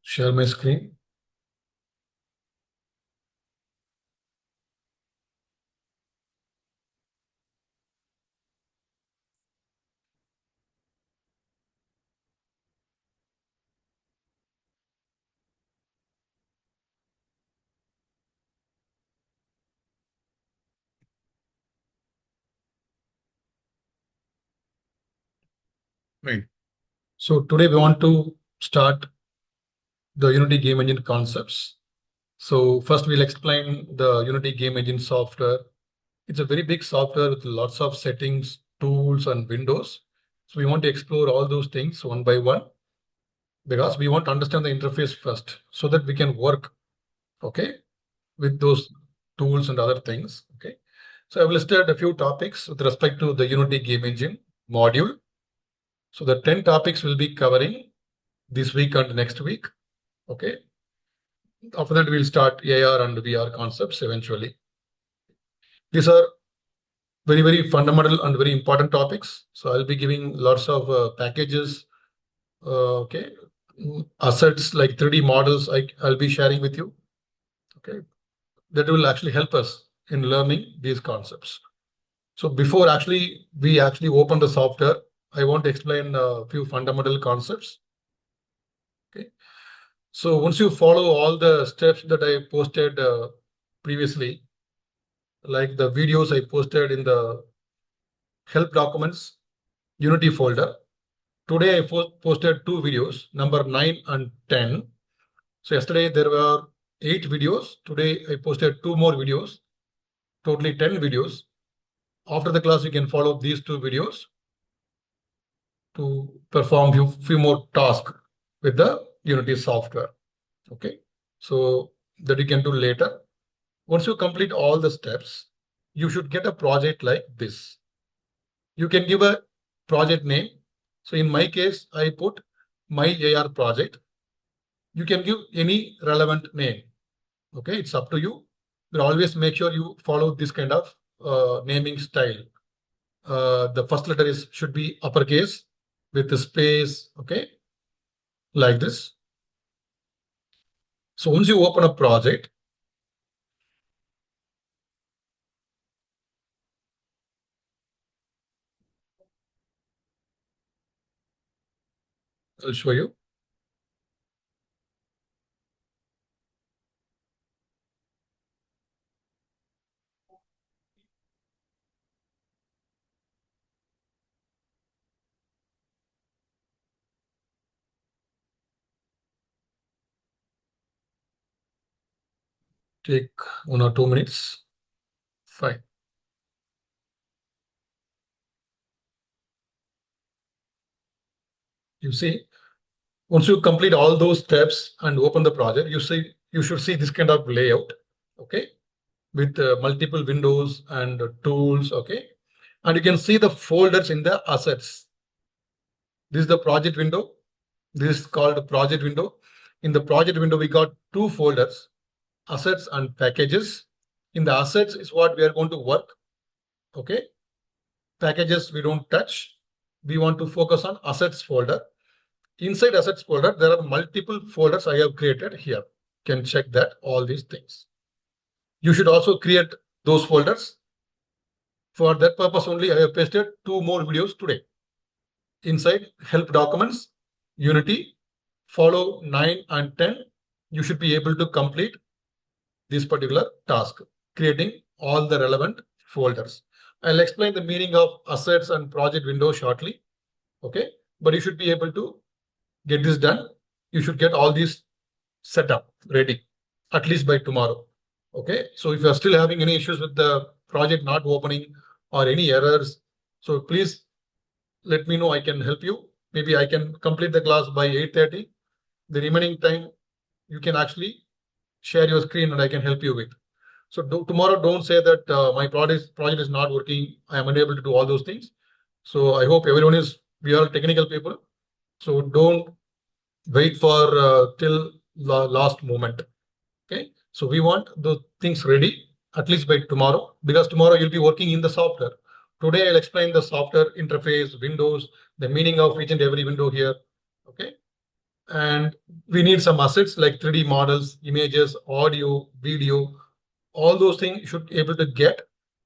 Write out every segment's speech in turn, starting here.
share my screen. Right. So today we want to start the Unity Game Engine concepts. So first we'll explain the Unity Game Engine software. It's a very big software with lots of settings, tools, and windows. So we want to explore all those things one by one because we want to understand the interface first so that we can work, okay, with those tools and other things. Okay. So I've listed a few topics with respect to the Unity Game Engine module. So the 10 topics we'll be covering this week and next week. Okay. After that, we'll start AR and VR concepts eventually. These are very, very fundamental and very important topics. So I'll be giving lots of packages, okay, assets like 3D models I'll be sharing with you. Okay, that will actually help us in learning these concepts. So before we actually open the software, I want to explain a few fundamental concepts. Okay. So once you follow all the steps that I posted previously, like the videos I posted in the help documents Unity folder. Today I posted two videos, number 9 and 10. So yesterday there were 8 videos. Today I posted 2 more videos, totally 10 videos. After the class, you can follow these 2 videos to perform few more tasks with the Unity software. Okay, so that you can do later. Once you complete all the steps, you should get a project like this. You can give a project name. So in my case, I put my AR project. You can give any relevant name. Okay, it's up to you. But always make sure you follow this kind of naming style. The first letter should be uppercase with the space, okay, like this. So once you open a project, I'll show you. Take 1 or 2 minutes. Fine. You see, once you complete all those steps and open the project, you should see this kind of layout, okay, with multiple windows and tools, okay, and you can see the folders in the assets. This is the project window. This is called project window. In the project window, we got 2 folders, assets and packages. In the assets is what we are going to work, okay. Packages we don't touch. We want to focus on assets folder. Inside assets folder, there are multiple folders I have created here. You can check that, all these things. You should also create those folders. For that purpose only, I have pasted 2 more videos today. Inside help documents, Unity, follow 9 and 10. You should be able to complete this particular task, creating all the relevant folders. I'll explain the meaning of assets and project window shortly. Okay, but you should be able to get this done. You should get all these set up ready, at least by tomorrow. Okay, so if you are still having any issues with the project not opening or any errors, so please let me know. I can help you. Maybe I can complete the class by 8:30. The remaining time, you can actually share your screen and I can help you with. So tomorrow, don't say that my project is not working. I am unable to do all those things. So I hope we are technical people. So don't wait for till last moment. Okay. So we want the things ready at least by tomorrow, because tomorrow you'll be working in the software. Today I'll explain the software interface, windows, the meaning of each and every window here. Okay. and we need some assets like 3D models, images, audio, video. All those things you should be able to get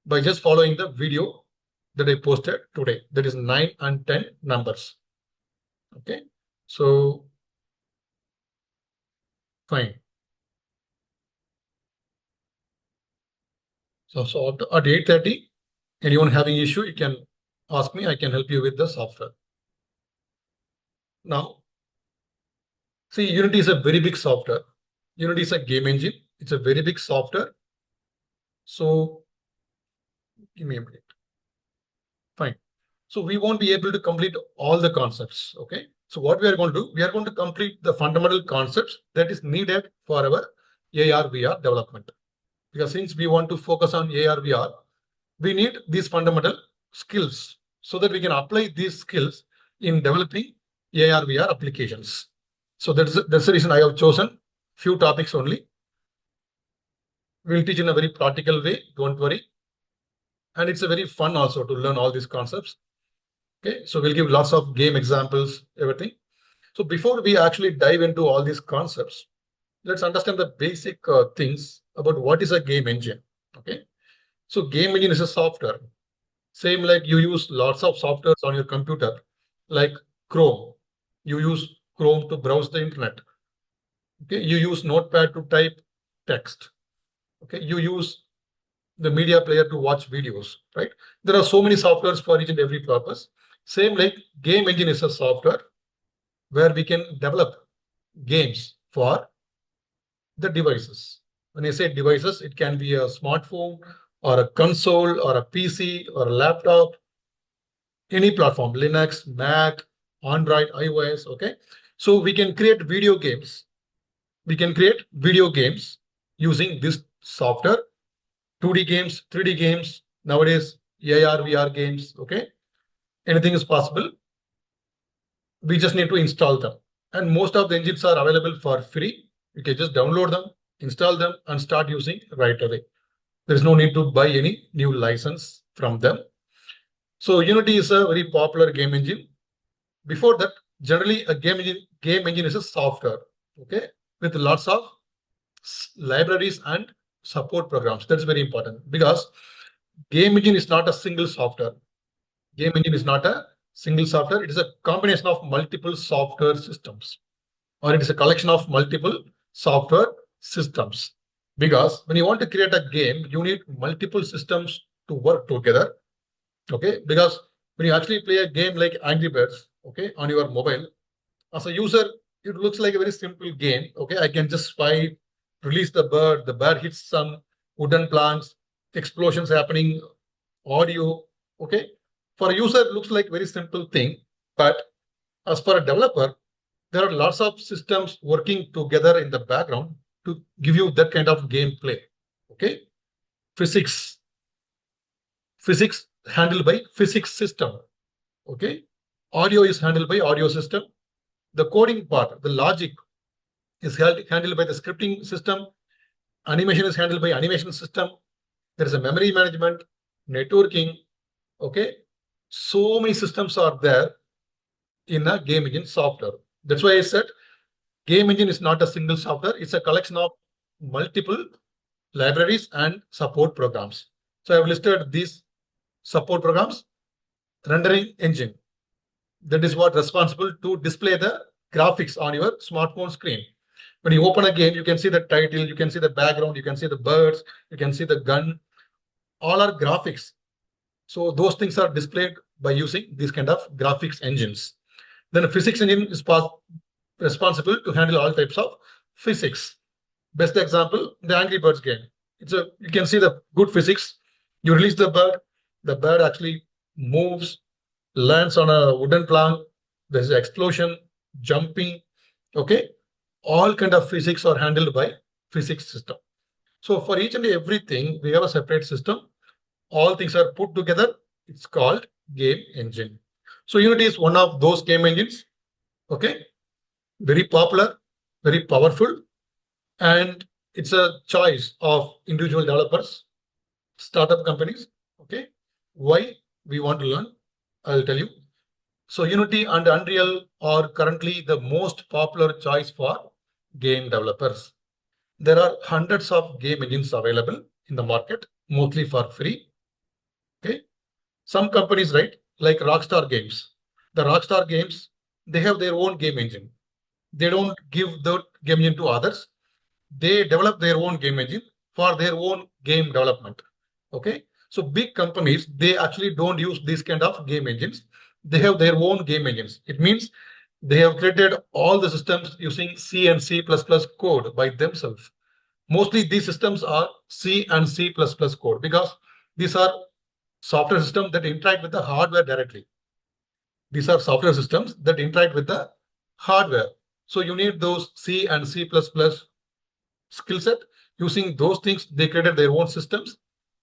by just following the video that I posted today. That is 9 and 10 numbers. Okay, so fine. So at 8:30, anyone having issue, you can ask me. I can help you with the software. Now, see, Unity is a very big software. Unity is a game engine. It's a very big software. So give me a minute. Fine. So we won't be able to complete all the concepts. Okay. So what we are going to do, we are going to complete the fundamental concepts that is needed for our AR VR development. Because since we want to focus on AR VR, we need these fundamental skills so that we can apply these skills in developing AR VR applications. So that's the reason I have chosen few topics only. We'll teach in a very practical way, don't worry. And it's a very fun also to learn all these concepts. Okay, so we'll give lots of game examples, everything. So before we actually dive into all these concepts, let's understand the basic things about what is a game engine. Okay, so game engine is a software. Same like you use lots of softwares on your computer, like Chrome. You use Chrome to browse the internet. Okay, you use Notepad to type text. Okay, you use the media player to watch videos, right? There are so many softwares for each and every purpose. Same like game engine is a software where we can develop games for the devices. When I say devices, it can be a smartphone or a console or a PC or a laptop, any platform, Linux, Mac, Android, iOS, okay? So we can create video games. We can create video games using this software, 2D games, 3D games, nowadays AR, VR games, okay? Anything is possible. We just need to install them. And most of the engines are available for free. You can just download them, install them, and start using right away. There is no need to buy any new license from them. So Unity is a very popular game engine. Before that, generally a game engine is a software, okay, with lots of libraries and support programs. That's very important because game engine is not a single software. Game engine is not a single software. It is a combination of multiple software systems, or it is a collection of multiple software systems. Because when you want to create a game, you need multiple systems to work together. Okay, because when you actually play a game like Angry Birds, okay, on your mobile, as a user, it looks like a very simple game. Okay, I can just swipe, release the bird hits some wooden planks, explosions happening, audio. Okay, for a user, it looks like very simple thing, but as for a developer, there are lots of systems working together in the background to give you that kind of gameplay. Okay, physics handled by physics system. Okay, audio is handled by audio system. The coding part, the logic is handled by the scripting system. Animation is handled by animation system. There is a memory management, networking. Okay, so many systems are there in a game engine software. That's why I said game engine is not a single software. It's a collection of multiple libraries and support programs. So I've listed these support programs. Rendering engine, that is what responsible to display the graphics on your smartphone screen. When you open a game, you can see the title, you can see the background, you can see the birds, you can see the gun. All are graphics. So those things are displayed by using these kind of graphics engines. Then a physics engine is responsible to handle all types of physics. Best example, the Angry Birds game. You can see the good physics. You release the bird actually moves, lands on a wooden plank. There's an explosion, jumping. Okay, all kind of physics are handled by physics system. So for each and everything, we have a separate system. All things are put together. It's called game engine. So Unity is one of those game engines. Okay, very popular, very powerful, and it's a choice of individual developers, startup companies. Okay, why we want to learn? I'll tell you. So Unity and Unreal are currently the most popular choice for game developers. There are hundreds of game engines available in the market, mostly for free. Okay. Some companies, right, like Rockstar Games. The Rockstar Games, they have their own game engine. They don't give the game engine to others. They develop their own game engine for their own game development. Okay. So big companies, they actually don't use these kind of game engines. They have their own game engines. It means they have created all the systems using C and C++ code by themselves. Mostly these systems are C and C++ code because these are software systems that interact with the hardware directly. These are software systems that interact with the hardware. So you need those C and C++ skill set. Using those things, they created their own systems,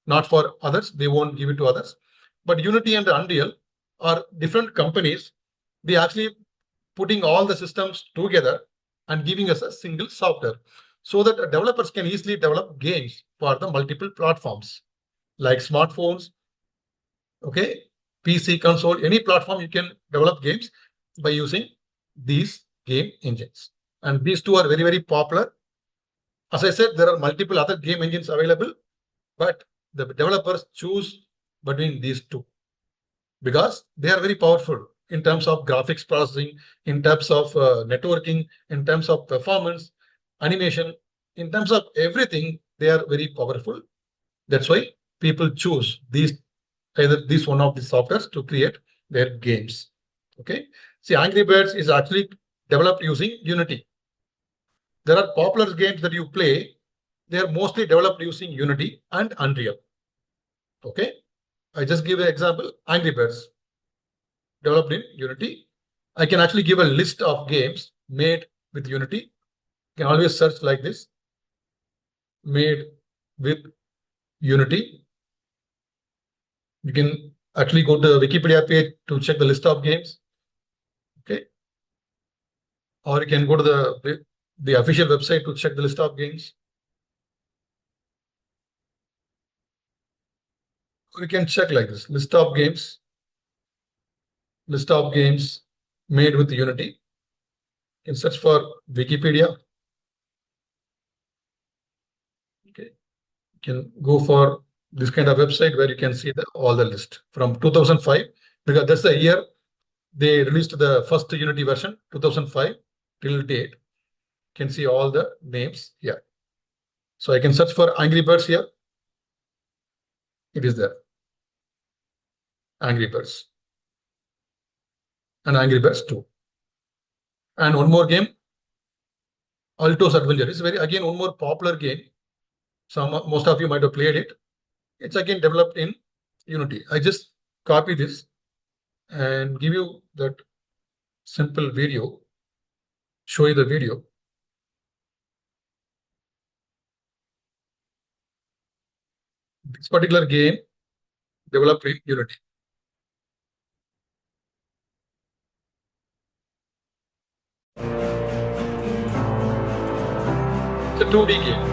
not for others. They won't give it to others. But Unity and Unreal are different companies. They actually putting all the systems together and giving us a single software so that developers can easily develop games for the multiple platforms like smartphones, okay, PC, console, any platform you can develop games by using these game engines. And these two are very, very popular. As I said, there are multiple other game engines available, but the developers choose between these two because they are very powerful in terms of graphics processing, in terms of networking, in terms of performance, animation, in terms of everything, they are very powerful. That's why people choose either this one of the softwares to create their games. Okay. See, Angry Birds is actually developed using Unity. There are popular games that you play. They are mostly developed using Unity and Unreal. Okay. I just give an example, Angry Birds, developed in Unity. I can actually give a list of games made with Unity. You can always search like this, made with Unity. You can actually go to the Wikipedia page to check the list of games. Okay. Or you can go to the official website to check the list of games. We can check like this, list of games made with Unity. You can search for Wikipedia. Okay. You can go for this kind of website where you can see all the list from 2005, because that's the year they released the first Unity version, 2005 till date. You can see all the names here. So I can search for Angry Birds here. It is there. Angry Birds. And Angry Birds 2. And one more game, Alto's Adventure. It's again one more popular game. Most of you might have played it. It's again developed in Unity. I just copy this and give you that simple video, show you the video. This particular game developed in Unity. It's a 2D game.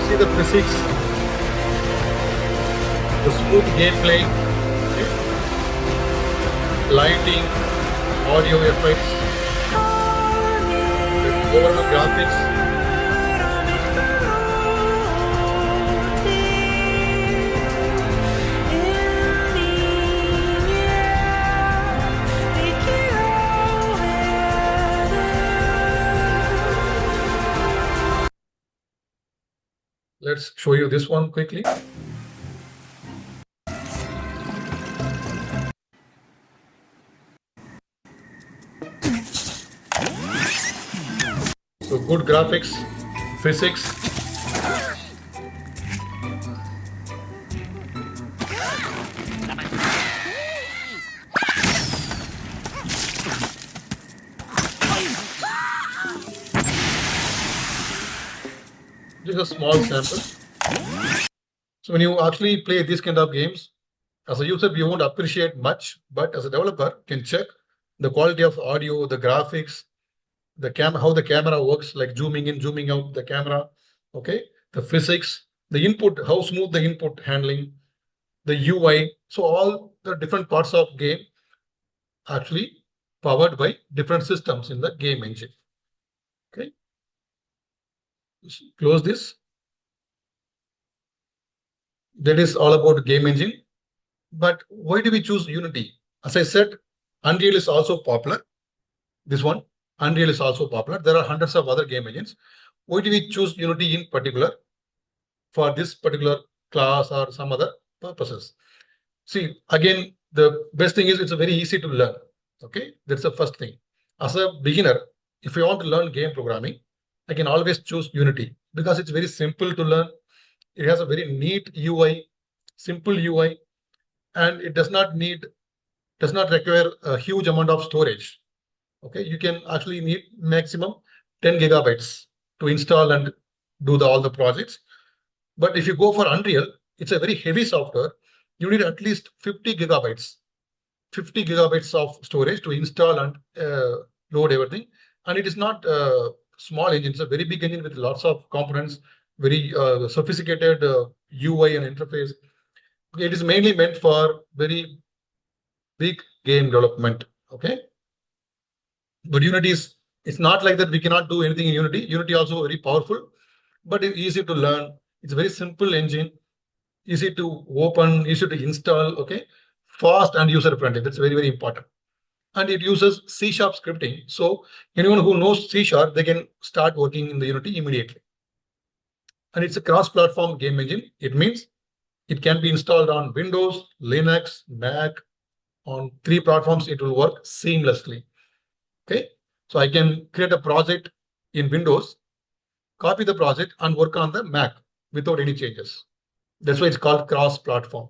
See the physics, the smooth gameplay, okay, lighting, audio effects, the overall graphics. Let's show you this one quickly. So good graphics, physics, is a small sample. So when you actually play these kind of games, as a user, you won't appreciate much, but as a developer, you can check the quality of audio, the graphics, how the camera works, like zooming in, zooming out the camera, okay, the physics, the input, how smooth the input handling, the UI. So all the different parts of game actually powered by different systems in the game engine. Okay, close this. That is all about game engine. But why do we choose Unity? As I said, Unreal is also popular. This one, Unreal is also popular. There are hundreds of other game engines. Why do we choose Unity in particular for this particular class or some other purposes? See, again, the best thing is it's very easy to learn. Okay, that's the first thing. As a beginner, if you want to learn game programming, I can always choose Unity because it's very simple to learn. It has a very neat UI, simple UI, and it does not require a huge amount of storage. Okay, you can actually need maximum 10 gigabytes to install and do all the projects. But if you go for Unreal, it's a very heavy software. You need at least 50 gigabytes of storage to install and load everything. And it is not a small engine. It's a very big engine with lots of components, very sophisticated UI and interface. It is mainly meant for very big game development. Okay. But Unity it's not like that we cannot do anything in Unity. Unity also very powerful, but it's easy to learn. It's a very simple engine, easy to open, easy to install, okay? Fast and user-friendly. That's very, very important. And it uses C# scripting. So anyone who knows C#, they can start working in the Unity immediately. And it's a cross-platform game engine. It means it can be installed on Windows, Linux, Mac. On 3 platforms, it will work seamlessly. Okay, so I can create a project in Windows, copy the project and work on the Mac without any changes. That's why it's called cross-platform.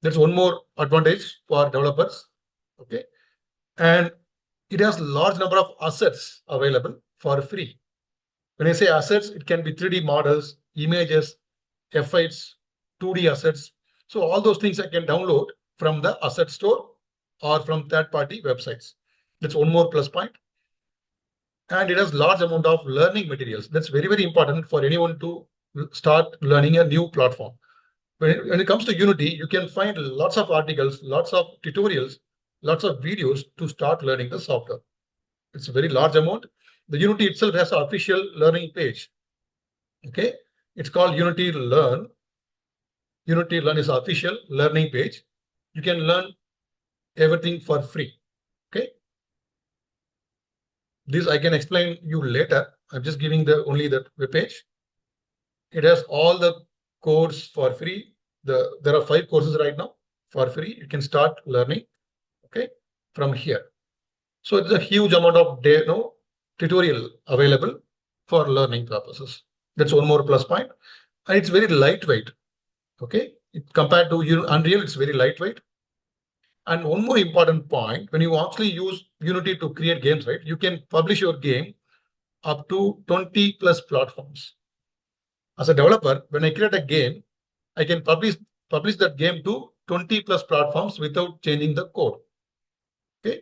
That's one more advantage for developers. Okay, and it has a large number of assets available for free. When I say assets, it can be 3D models, images, effects, 2D assets. So all those things I can download from the asset store or from third-party websites. That's one more plus point. And it has large amount of learning materials. That's very, very important for anyone to start learning a new platform. When it comes to Unity, you can find lots of articles, lots of tutorials, lots of videos to start learning the software. It's a very large amount. The Unity itself has an official learning page. Okay, it's called Unity Learn. Unity Learn is an official learning page. You can learn everything for free. Okay. This I can explain you later. I'm just giving only the web page. It has all the codes for free. There are 5 courses right now for free. You can start learning, okay, from here. So it's a huge amount of tutorial available for learning purposes. That's one more plus point. And it's very lightweight. Okay, compared to Unreal, it's very lightweight. And one more important point, when you actually use Unity to create games, right, you can publish your game up to 20 plus platforms. As a developer, when I create a game, I can publish that game to 20 plus platforms without changing the code. Okay,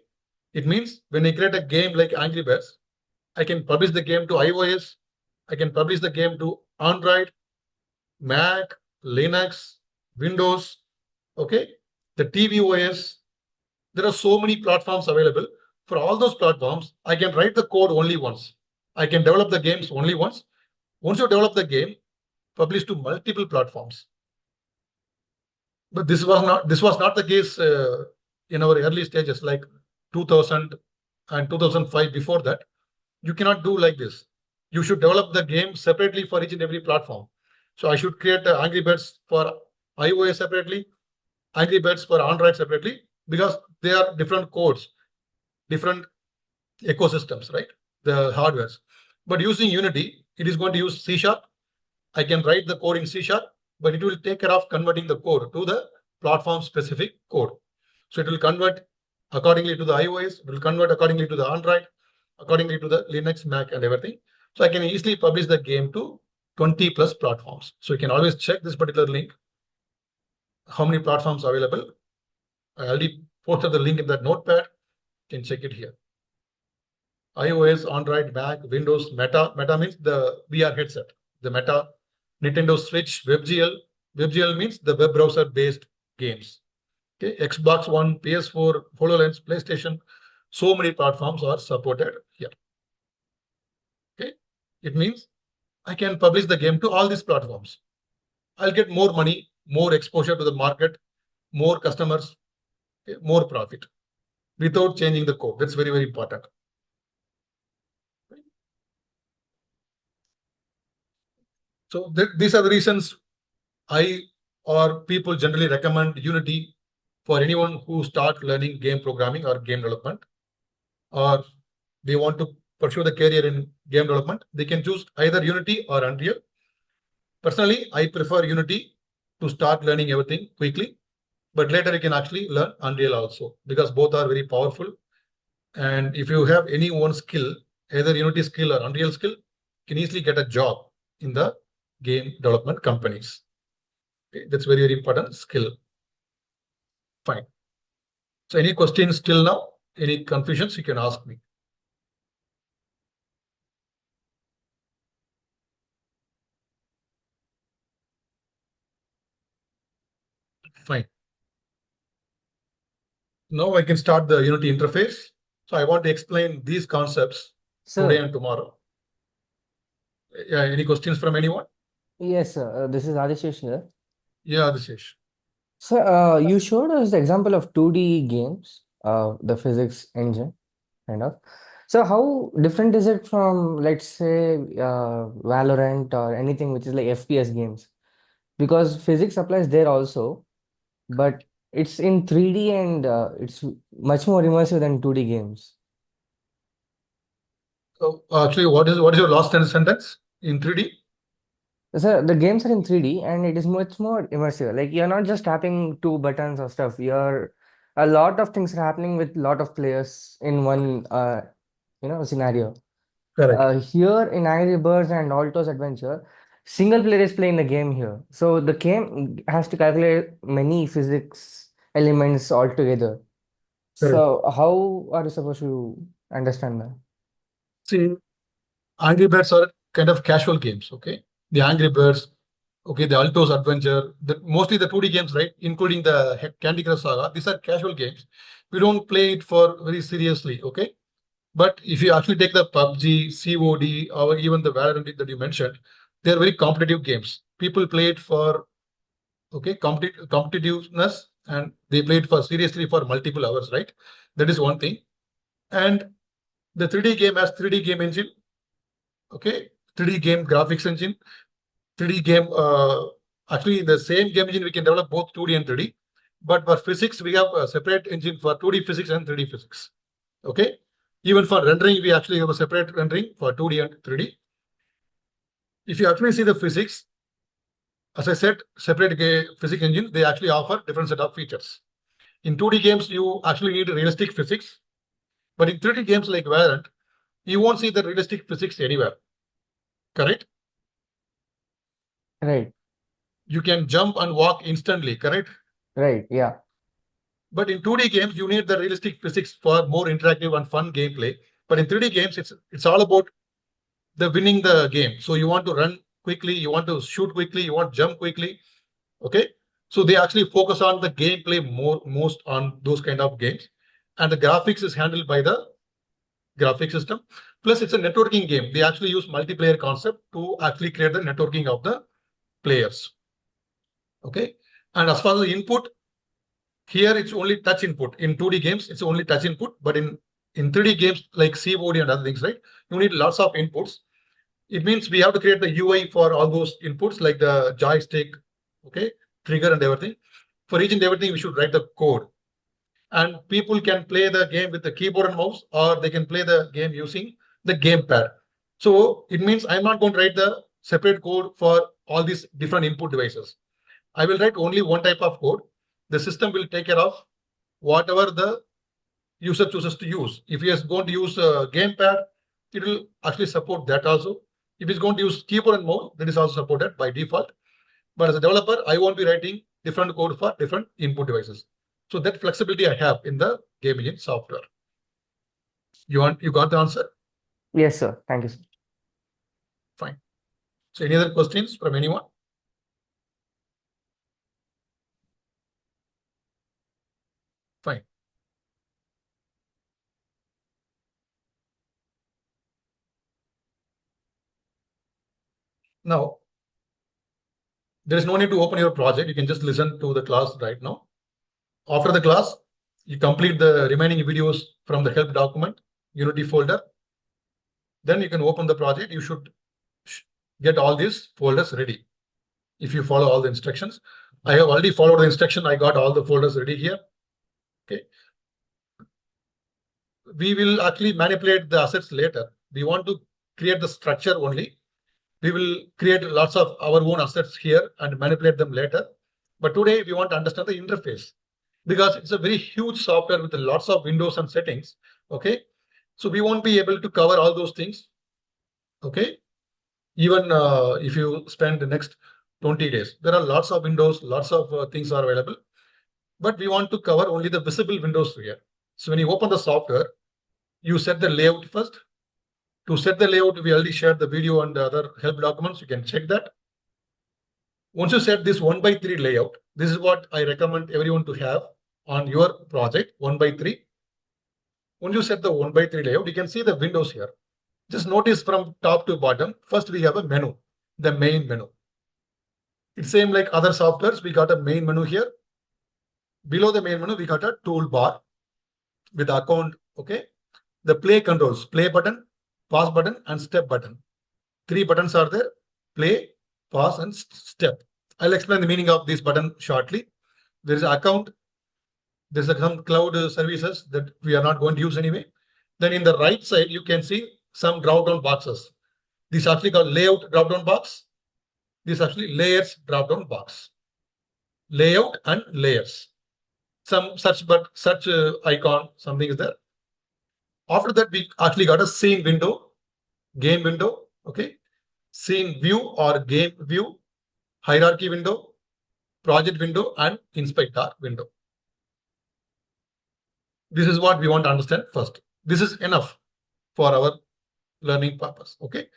it means when I create a game like Angry Birds, I can publish the game to iOS, I can publish the game to Android, Mac, Linux, Windows, okay, the tvOS. There are so many platforms available. For all those platforms, I can write the code only once. I can develop the games only once. Once you develop the game, publish to multiple platforms. But this was not the case in our early stages, like 2000 and 2005. Before that, you cannot do like this. You should develop the game separately for each and every platform. So I should create Angry Birds for iOS separately, Angry Birds for Android separately, because they are different codes, different ecosystems, right? The hardwares. But using Unity, it is going to use C#. I can write the code in C#, but it will take care of converting the code to the platform-specific code. So it will convert accordingly to the iOS, it will convert accordingly to the Android, accordingly to the Linux, Mac, and everything. So I can easily publish the game to 20 plus platforms. So you can always check this particular link, how many platforms are available. I already posted the link in that notepad. You can check it here. iOS, Android, Mac, Windows, Meta. Meta means the VR headset. The Meta, Nintendo Switch, WebGL. WebGL means the web browser-based games. Okay, Xbox One, PS4, HoloLens, PlayStation. So many platforms are supported here. Okay, it means I can publish the game to all these platforms. I'll get more money, more exposure to the market, more customers, okay, more profit without changing the code. That's very, very important. So these are the reasons I or people generally recommend Unity for anyone who start learning game programming or game development, or they want to pursue the career in game development. They can choose either Unity or Unreal. Personally, I prefer Unity to start learning everything quickly, but later you can actually learn Unreal also, because both are very powerful. And if you have any one skill, either Unity skill or Unreal skill, you can easily get a job in the game development companies. Okay, that's very, very important skill. Fine. So any questions till now? Any confusions, you can ask me. Fine. Now I can start the Unity interface. So I want to explain these concepts today Sir, and tomorrow. Yeah, any questions from anyone? yes, sir. This is Adishesh here. Yeah, Adishesh. So, you showed us the example of 2D games, the physics engine, kind of. So, how different is it from, let's say, Valorant or anything which is like FPS games? Because physics applies there also, but it's in 3D and it's much more immersive than 2D games. So actually, what is your last sentence in 3D? So the games are in 3D and it is much more immersive. Like you're not just tapping two buttons or stuff. You're a lot of things are happening with a lot of players in one scenario. Correct. Here in Angry Birds and Alto's Adventure, single player is playing the game here. So the game has to calculate many physics elements altogether. Correct. So how are you supposed to understand that? See, Angry Birds are kind of casual games. Okay, the Angry Birds. Okay, the Alto's Adventure. Mostly the 2D games, right? Including the Candy Crush Saga. These are casual games. We don't play it for very seriously. Okay. But if you actually take the PUBG, COD, or even the Valorant that you mentioned, they're very competitive games. People play it for competitiveness, and they play it for seriously for multiple hours, right? That is one thing. And the 3D game has 3D game engine, okay, 3D game graphics engine, 3D game. Actually, in the same game engine, we can develop both 2D and 3D. But for physics, we have a separate engine for 2D physics and 3D physics. Okay. Even for rendering, we actually have a separate rendering for 2D and 3D. If you actually see the physics, as I said, separate physics engine, they actually offer different set of features. In 2D games, you actually need realistic physics. But in 3D games like Valorant, you won't see the realistic physics anywhere. Correct? Right, You can jump and walk instantly, correct? right, yeah, But in 2D games, you need the realistic physics for more interactive and fun gameplay. But in 3D games, it's all about the winning the game. So you want to run quickly, you want to shoot quickly, you want to jump quickly. Okay. So they actually focus on the gameplay most on those kind of games. And the graphics is handled by the graphic system. Plus, it's a networking game. They actually use multiplayer concept to actually create the networking of the players. Okay. And as far as the input, here it's only touch input. In 2D games, it's only touch input. But in 3D games like COD and other things, right? You need lots of inputs. It means we have to create the UI for all those inputs like the joystick, okay, trigger and everything. For each and everything, we should write the code. And people can play the game with the keyboard and mouse, or they can play the game using the gamepad. So it means I'm not going to write the separate code for all these different input devices. I will write only one type of code. The system will take care of whatever the user chooses to use. If he is going to use a gamepad, it will actually support that also. If it's going to use keyboard and mouse, that is also supported by default. But as a developer, I won't be writing different code for different input devices. So that flexibility I have in the game engine software. You got the answer? Yes, sir. Thank you, sir. Fine. So any other questions from anyone? Fine. Now, there is no need to open your project. You can just listen to the class right now. After the class, you complete the remaining videos from the help document, Unity folder. Then you can open the project. You should get all these folders ready. If you follow all the instructions, I have already followed the instruction. I got all the folders ready here. Okay. We will actually manipulate the assets later. We want to create the structure only. We will create lots of our own assets here and manipulate them later. But today we want to understand the interface because it's a very huge software with lots of windows and settings. Okay. So we won't be able to cover all those things. Okay. Even if you spend the next 20 days, there are lots of windows, lots of things are available. But we want to cover only the visible windows here. So when you open the software, you set the layout first. To set the layout, we already shared the video and the other help documents. You can check that. Once you set this 1:3 layout, this is what I recommend everyone to have on your project, 1:3. Once you set the 1:3 layout, you can see the windows here. Just notice from top to bottom, first we have a menu, the main menu. It's same like other softwares. We got a main menu here. Below the main menu, we got a toolbar with account. Okay. The play controls, play button, pause button, and step button. 3 buttons are there: play, pause, and step. I'll explain the meaning of this button shortly. There is account. There's some cloud services that we are not going to use anyway. Then in the right side, you can see some drop-down boxes. This is actually called layout drop-down box. This is actually layers drop-down box. Layout and layers. Some such icon, something is there. After that, we actually got a scene window, game window. Okay. Scene view or game view, hierarchy window, project window, and inspector window. This is what we want to understand first. This is enough for our learning purpose. Okay.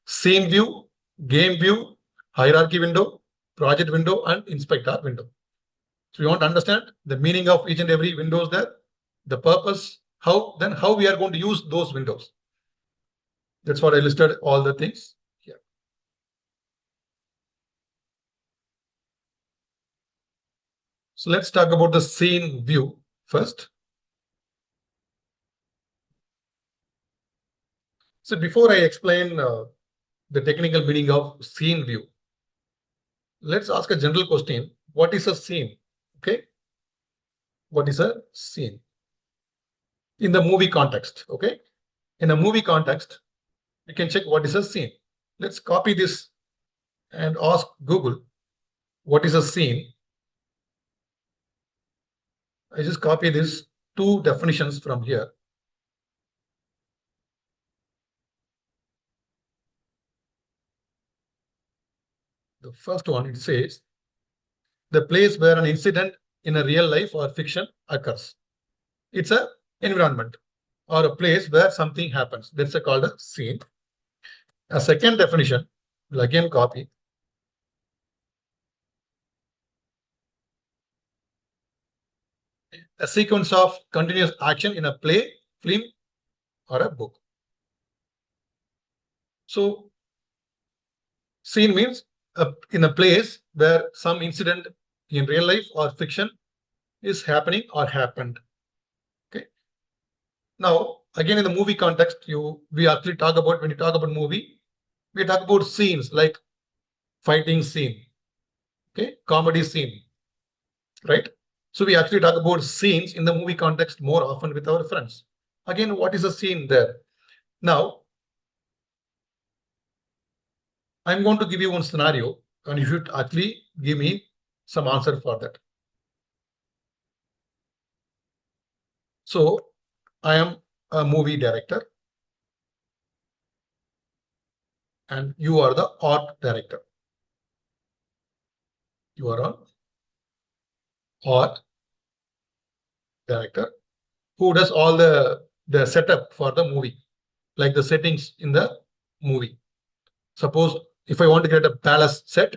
Scene view, game view, hierarchy window, project window, and inspector window. So we want to understand the meaning of each and every windows there, the purpose, how we are going to use those windows. That's what I listed all the things here. So let's talk about the scene view first. So before I explain the technical meaning of scene view, let's ask a general question. What is a scene? Okay. What is a scene? In the movie context, okay? In a movie context, you can check what is a scene. Let's copy this and ask Google, what is a scene? I just copy these 2 definitions from here. The first one, it says, the place where an incident in a real life or fiction occurs. It's an environment or a place where something happens. That's called a scene. A second definition, will again copy. A sequence of continuous action in a play, film, or a book. So scene means in a place where some incident in real life or fiction is happening or happened. Okay. Now, again, in the movie context, we actually talk about, when you talk about movie, we talk about scenes like fighting scene, okay, comedy scene, right? So we actually talk about scenes in the movie context more often with our friends. Again, what is a scene there? Now, I'm going to give you one scenario, and you should actually give me some answer for that. So I am a movie director. and you are the art director. You are an art director who does all the setup for the movie, like the settings in the movie. Suppose if I want to create a palace set,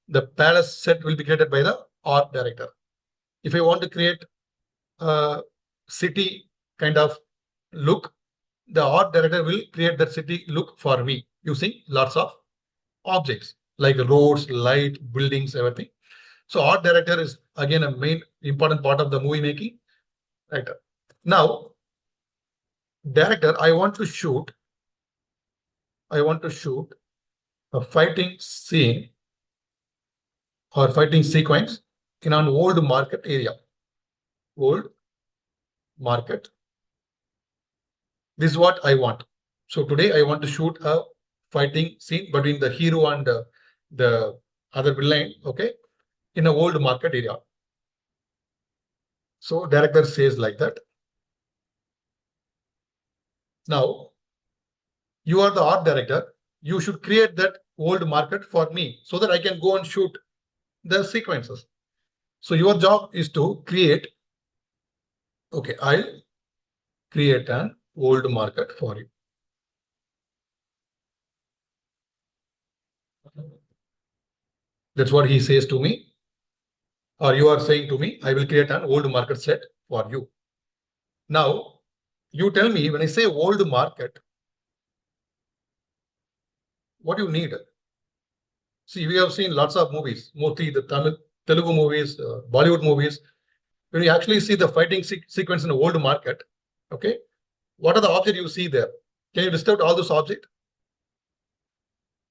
the palace set will be created by the art director. If I want to create a city kind of look, the art director will create that city look for me using lots of objects like roads, light, buildings, everything. So art director is again a main important part of the movie making. Right. Now, director, I want to shoot a fighting scene or fighting sequence in an old market area. Old market. This is what I want. So today I want to shoot a fighting scene between the hero and the other villain, okay, in an old market area. So director says like that. Now, you are the art director. You should create that old market for me so that I can go and shoot the sequences. So your job is to create. Okay, I'll create an old market for you. That's what he says to me. Or you are saying to me, I will create an old market set for you. Now, you tell me when I say old market, what you need? See, we have seen lots of movies, mostly the Telugu movies, Bollywood movies. When you actually see the fighting sequence in the old market, okay, what are the objects you see there? Can you list out all those objects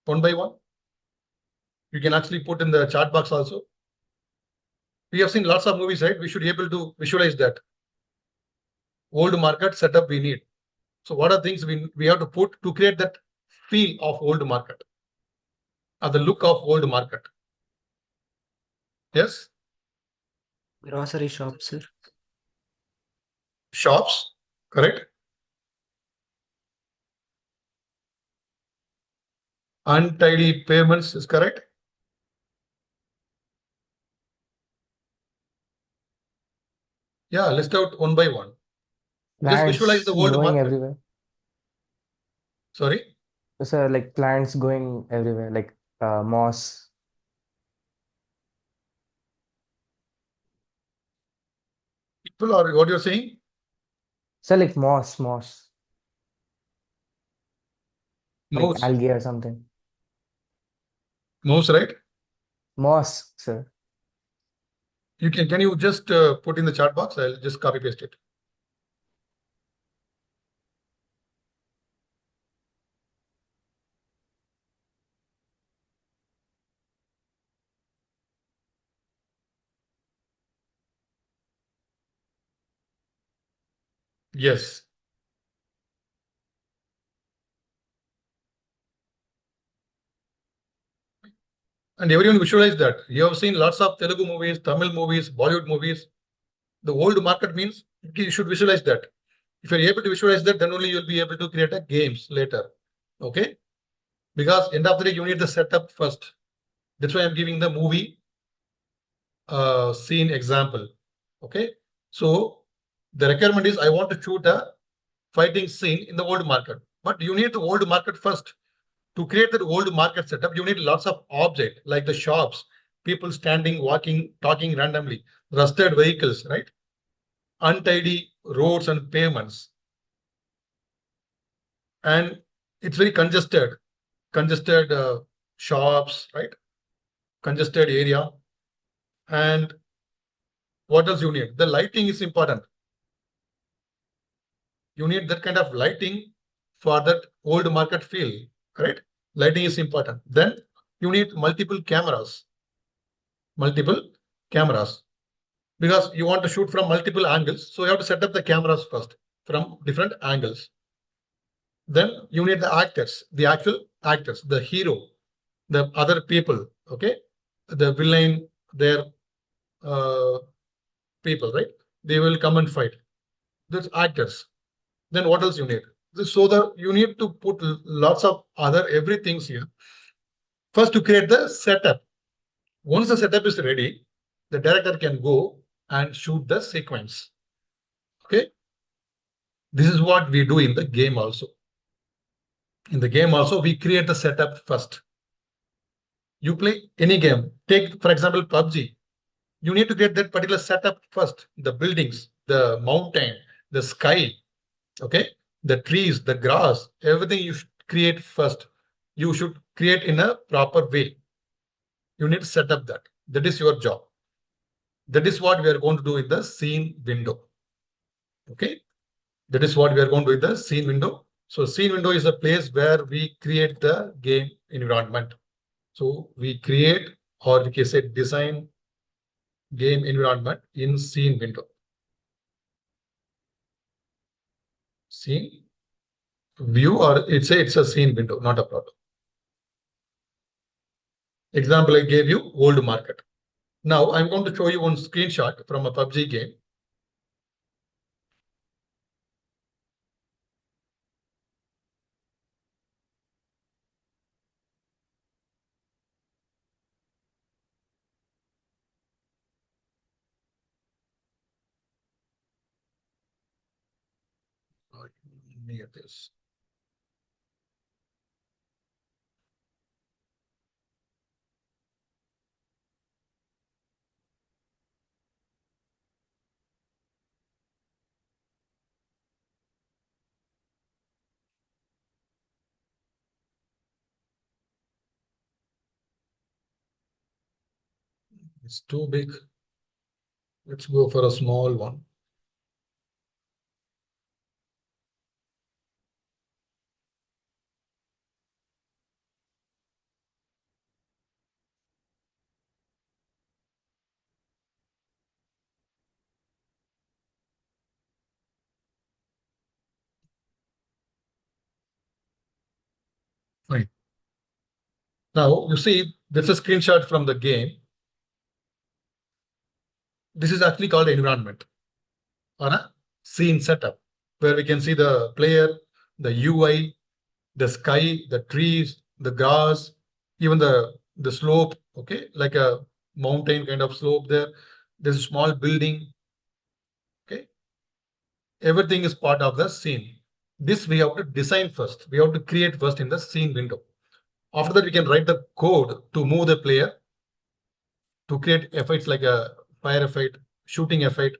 one by one? You can actually put in the chat box also. We have seen lots of movies, right? We should be able to visualize that. Old market setup we need. So what are things we have to put to create that feel of old market or the look of old market? Yes? Grocery shop, sir. Shops, correct? Untidy pavements is correct. Yeah, list out one by one. Just visualize the old going market. everywhere. Sorry? So like plants going everywhere, like moss. People or what you're saying? So like moss, like Mouse. algae or something. Mouse, right? Moss, sir. Can you just put in the chat box? I'll just copy paste it. Yes. And everyone visualize that. You have seen lots of Telugu movies, Tamil movies, Bollywood movies. The old market means you should visualize that. If you're able to visualize that, then only you'll be able to create a games later. Okay? Because end of the day, you need the setup first. That's why I'm giving the movie scene example. Okay? So the requirement is I want to shoot a fighting scene in the old market. But you need the old market first. To create that old market setup, you need lots of objects like the shops, people standing, walking, talking randomly, rusted vehicles, right? Untidy roads and pavements. And it's very congested shops, right? Congested area. And what else you need? The lighting is important. You need that kind of lighting for that old market feel, right? Lighting is important. Then you need multiple cameras. Because you want to shoot from multiple angles. So you have to set up the cameras first from different angles. Then you need the actors, the actual actors, the hero, the other people, okay? The villain, their people, right? They will come and fight. That's actors. Then what else you need? So that you need to put lots of other everything's here. First, to create the setup. Once the setup is ready, the director can go and shoot the sequence. Okay. This is what we do in the game also. In the game also, we create the setup first. You play any game. Take, for example, PUBG. You need to get that particular setup first. The buildings, the mountain, the sky, okay, the trees, the grass, everything you should create first. You should create in a proper way. You need to set up that. That is your job. That is what we are going to do in the scene window. Okay. That is what we are going to do in the scene window. So scene window is a place where we create the game environment. So we create, or we can say design game environment in scene window. Scene view, or it's a scene window, not a problem. Example I gave you, old market. Now I'm going to show you one screenshot from a PUBG game. Near this. It's too big. Let's go for a small one. Fine. Now you see, this is a screenshot from the game. This is actually called environment or a scene setup, where we can see the player, the UI, the sky, the trees, the grass, even the slope, okay, like a mountain kind of slope there. There's a small building, okay. Everything is part of the scene. This we have to design first. We have to create first in the scene window. After that, we can write the code to move the player to create effects like a fire effect, shooting effect.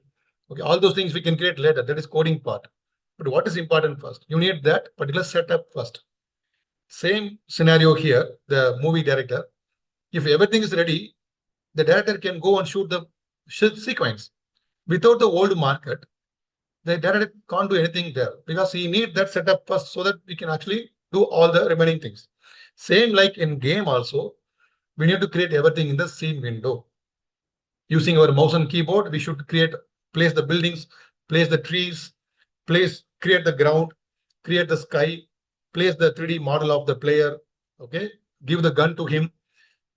Okay, all those things we can create later. That is coding part. But what is important first? You need that particular setup first. Same scenario here, the movie director. If everything is ready, the director can go and shoot the sequence. Without the old market, the director can't do anything there because he needs that setup first so that we can actually do all the remaining things. Same like in game also, we need to create everything in the scene window. Using our mouse and keyboard, we should place the buildings, place the trees, create the ground, create the sky, place the 3D model of the player, okay, give the gun to him.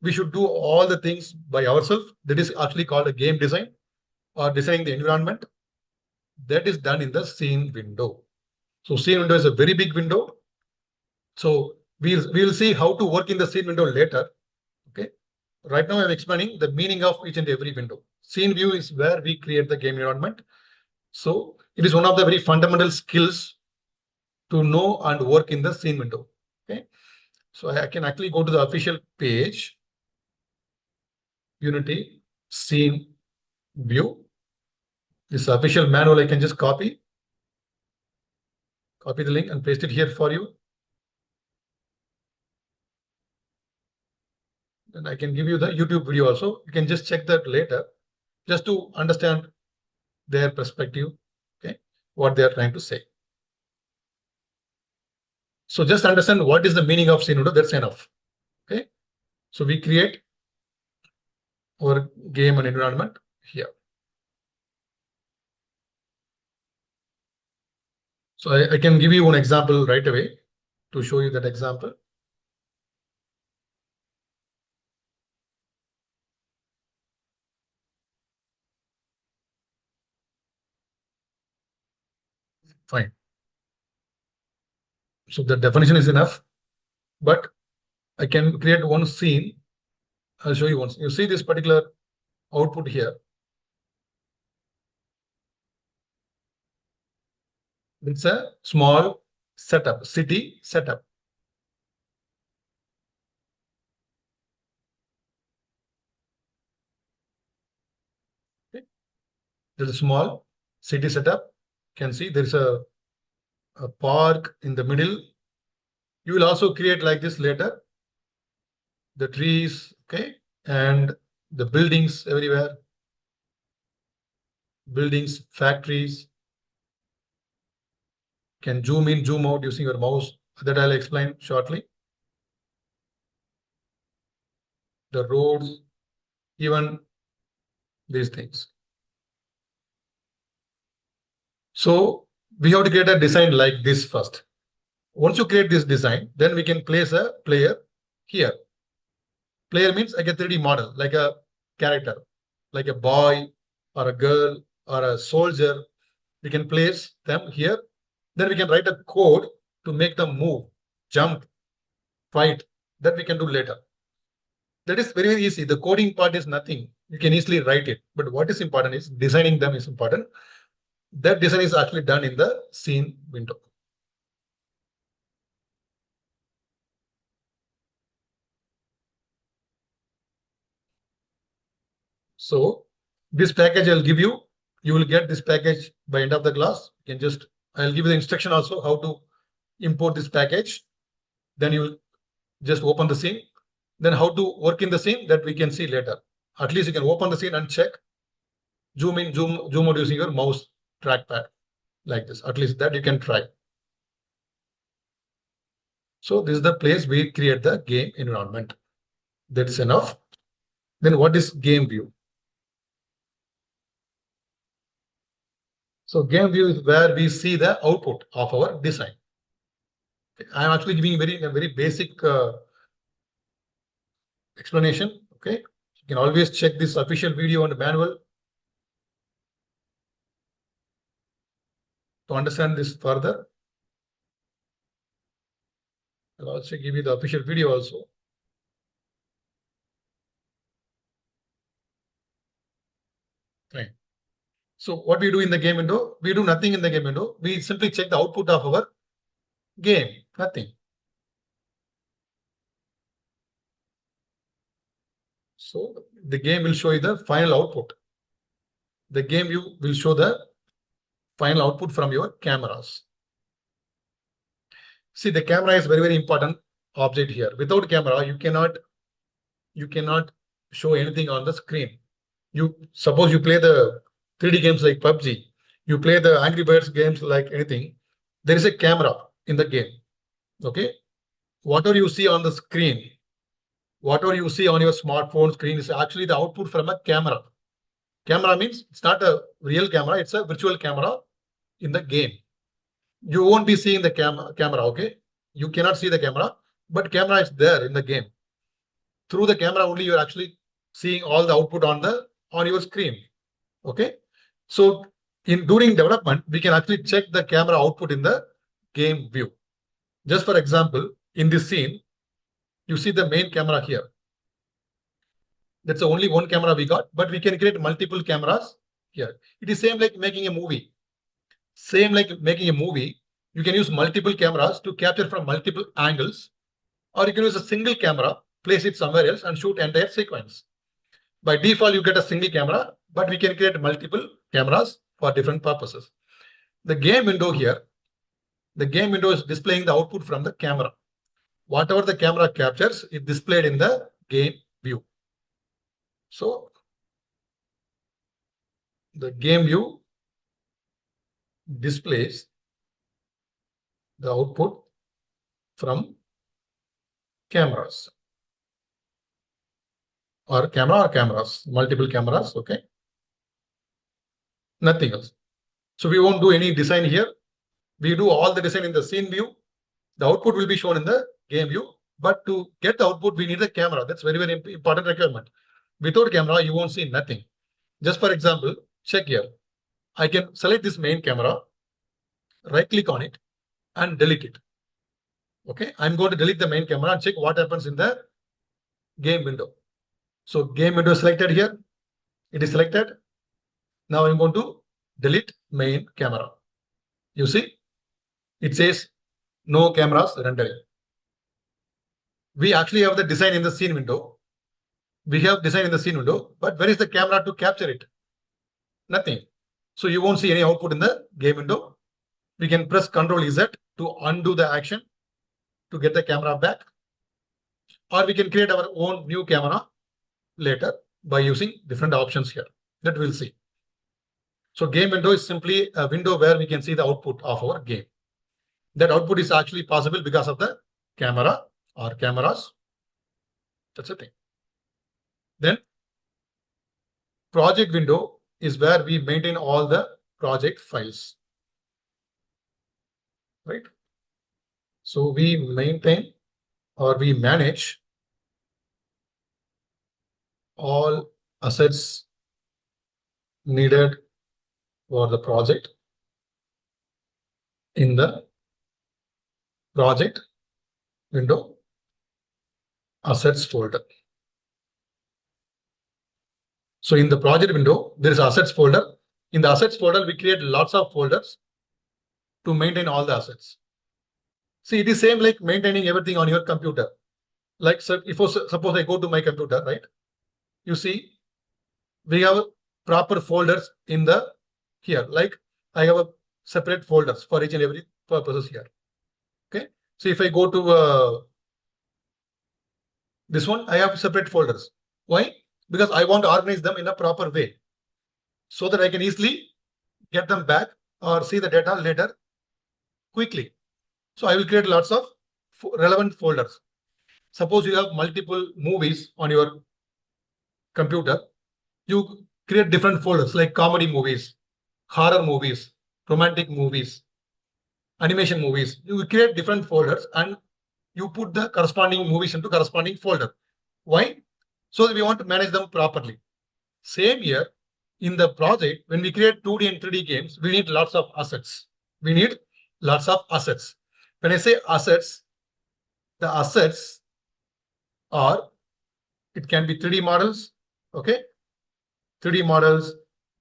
We should do all the things by ourselves. That is actually called a game design or designing the environment. That is done in the scene window. So scene window is a very big window. So we'll see how to work in the scene window later. Okay. Right now I'm explaining the meaning of each and every window. Scene view is where we create the game environment. So it is one of the very fundamental skills to know and work in the scene window. Okay. So I can actually go to the official page, Unity scene view. This official manual I can just copy the link and paste it here for you. And I can give you the YouTube video also. You can just check that later, just to understand their perspective, okay, what they are trying to say. So just understand what is the meaning of scene window, that's enough. Okay. So we create our game and environment here. So I can give you one example right away to show you that example. Fine. So the definition is enough, but I can create one scene. I'll show you once. You see this particular output here. It's a small setup, city setup. Okay. There's a small city setup. You can see there's a park in the middle. You will also create like this later. The trees, okay, and the buildings everywhere. Buildings, factories. Can zoom in, zoom out using your mouse. That I'll explain shortly. The roads, even these things. So we have to create a design like this first. Once you create this design, then we can place a player here. Player means like a 3D model, like a character, like a boy or a girl or a soldier. We can place them here. Then we can write a code to make them move, jump, fight. That we can do later. That is very, very easy. The coding part is nothing. You can easily write it. But what is important is designing them is important. That design is actually done in the scene window. So this package I'll give you. You will get this package by end of the class. You can just, I'll give you the instruction also how to import this package. Then you will just open the scene. Then how to work in the scene that we can see later. At least you can open the scene and check. Zoom in, zoom out using your mouse trackpad like this. At least that you can try. So this is the place we create the game environment. That's enough. Then what is game view? So game view is where we see the output of our design. I am actually giving a very basic explanation. Okay, you can always check this official video and manual to understand this further. I'll also give you the official video also. Right. So what we do in the game window, we do nothing in the game window. We simply check the output of our game, nothing. So the game will show you the final output. The game view will show the final output from your cameras. See, the camera is very, very important object here. Without camera, you cannot show anything on the screen. You suppose you play the 3D games like PUBG, you play the Angry Birds games like anything. There is a camera in the game. Okay, whatever you see on the screen, whatever you see on your smartphone screen is actually the output from a camera. Camera means it's not a real camera, it's a virtual camera in the game. You won't be seeing the camera, okay? You cannot see the camera, but camera is there in the game. Through the camera only you're actually seeing all the output on your screen. Okay. So during development, we can actually check the camera output in the game view. Just for example, in this scene, you see the main camera here. That's only one camera we got, but we can create multiple cameras here. It is same like making a movie. Same like making a movie, you can use multiple cameras to capture from multiple angles, or you can use a single camera, place it somewhere else and shoot entire sequence. By default, you get a single camera, but we can create multiple cameras for different purposes. The game window here, the game window is displaying the output from the camera. Whatever the camera captures is displayed in the game view. So the game view displays the output from cameras or cameras, multiple cameras. Okay, nothing else. So we won't do any design here. We do all the design in the scene view. The output will be shown in the game view, but to get the output, we need a camera. That's very, very important requirement. Without camera, you won't see nothing. Just for example, check here. I can select this main camera, right click on it and delete it. Okay, I'm going to delete the main camera and check what happens in the game window. So game window is selected here. It is selected. Now I'm going to delete main camera. You see, it says no cameras rendering. We actually have the design in the scene window. We have design in the scene window, but where is the camera to capture it? Nothing. So you won't see any output in the game window. We can press Ctrl Z to undo the action to get the camera back. Or we can create our own new camera later by using different options here that we'll see. So game window is simply a window where we can see the output of our game. That output is actually possible because of the camera or cameras. That's the thing. Then project window is where we maintain all the project files. Right? So we maintain or we manage all assets needed for the project in the project window assets folder. So in the project window, there is assets folder. In the assets folder, we create lots of folders to maintain all the assets. See, it is same like maintaining everything on your computer. Like, so if suppose I go to my computer, right? You see, we have proper folders in the here. Like I have a separate folders for each and every purposes here. Okay. So if I go to this one, I have separate folders. Why? Because I want to organize them in a proper way so that I can easily get them back or see the data later quickly. So I will create lots of relevant folders. Suppose you have multiple movies on your computer, you create different folders like comedy movies, horror movies, romantic movies, animation movies. You create different folders and you put the corresponding movies into corresponding folder. Why? So that we want to manage them properly. Same here in the project, when we create 2D and 3D games, we need lots of assets. We need lots of assets. When I say assets, the assets are, it can be 3D models, okay? 3D models,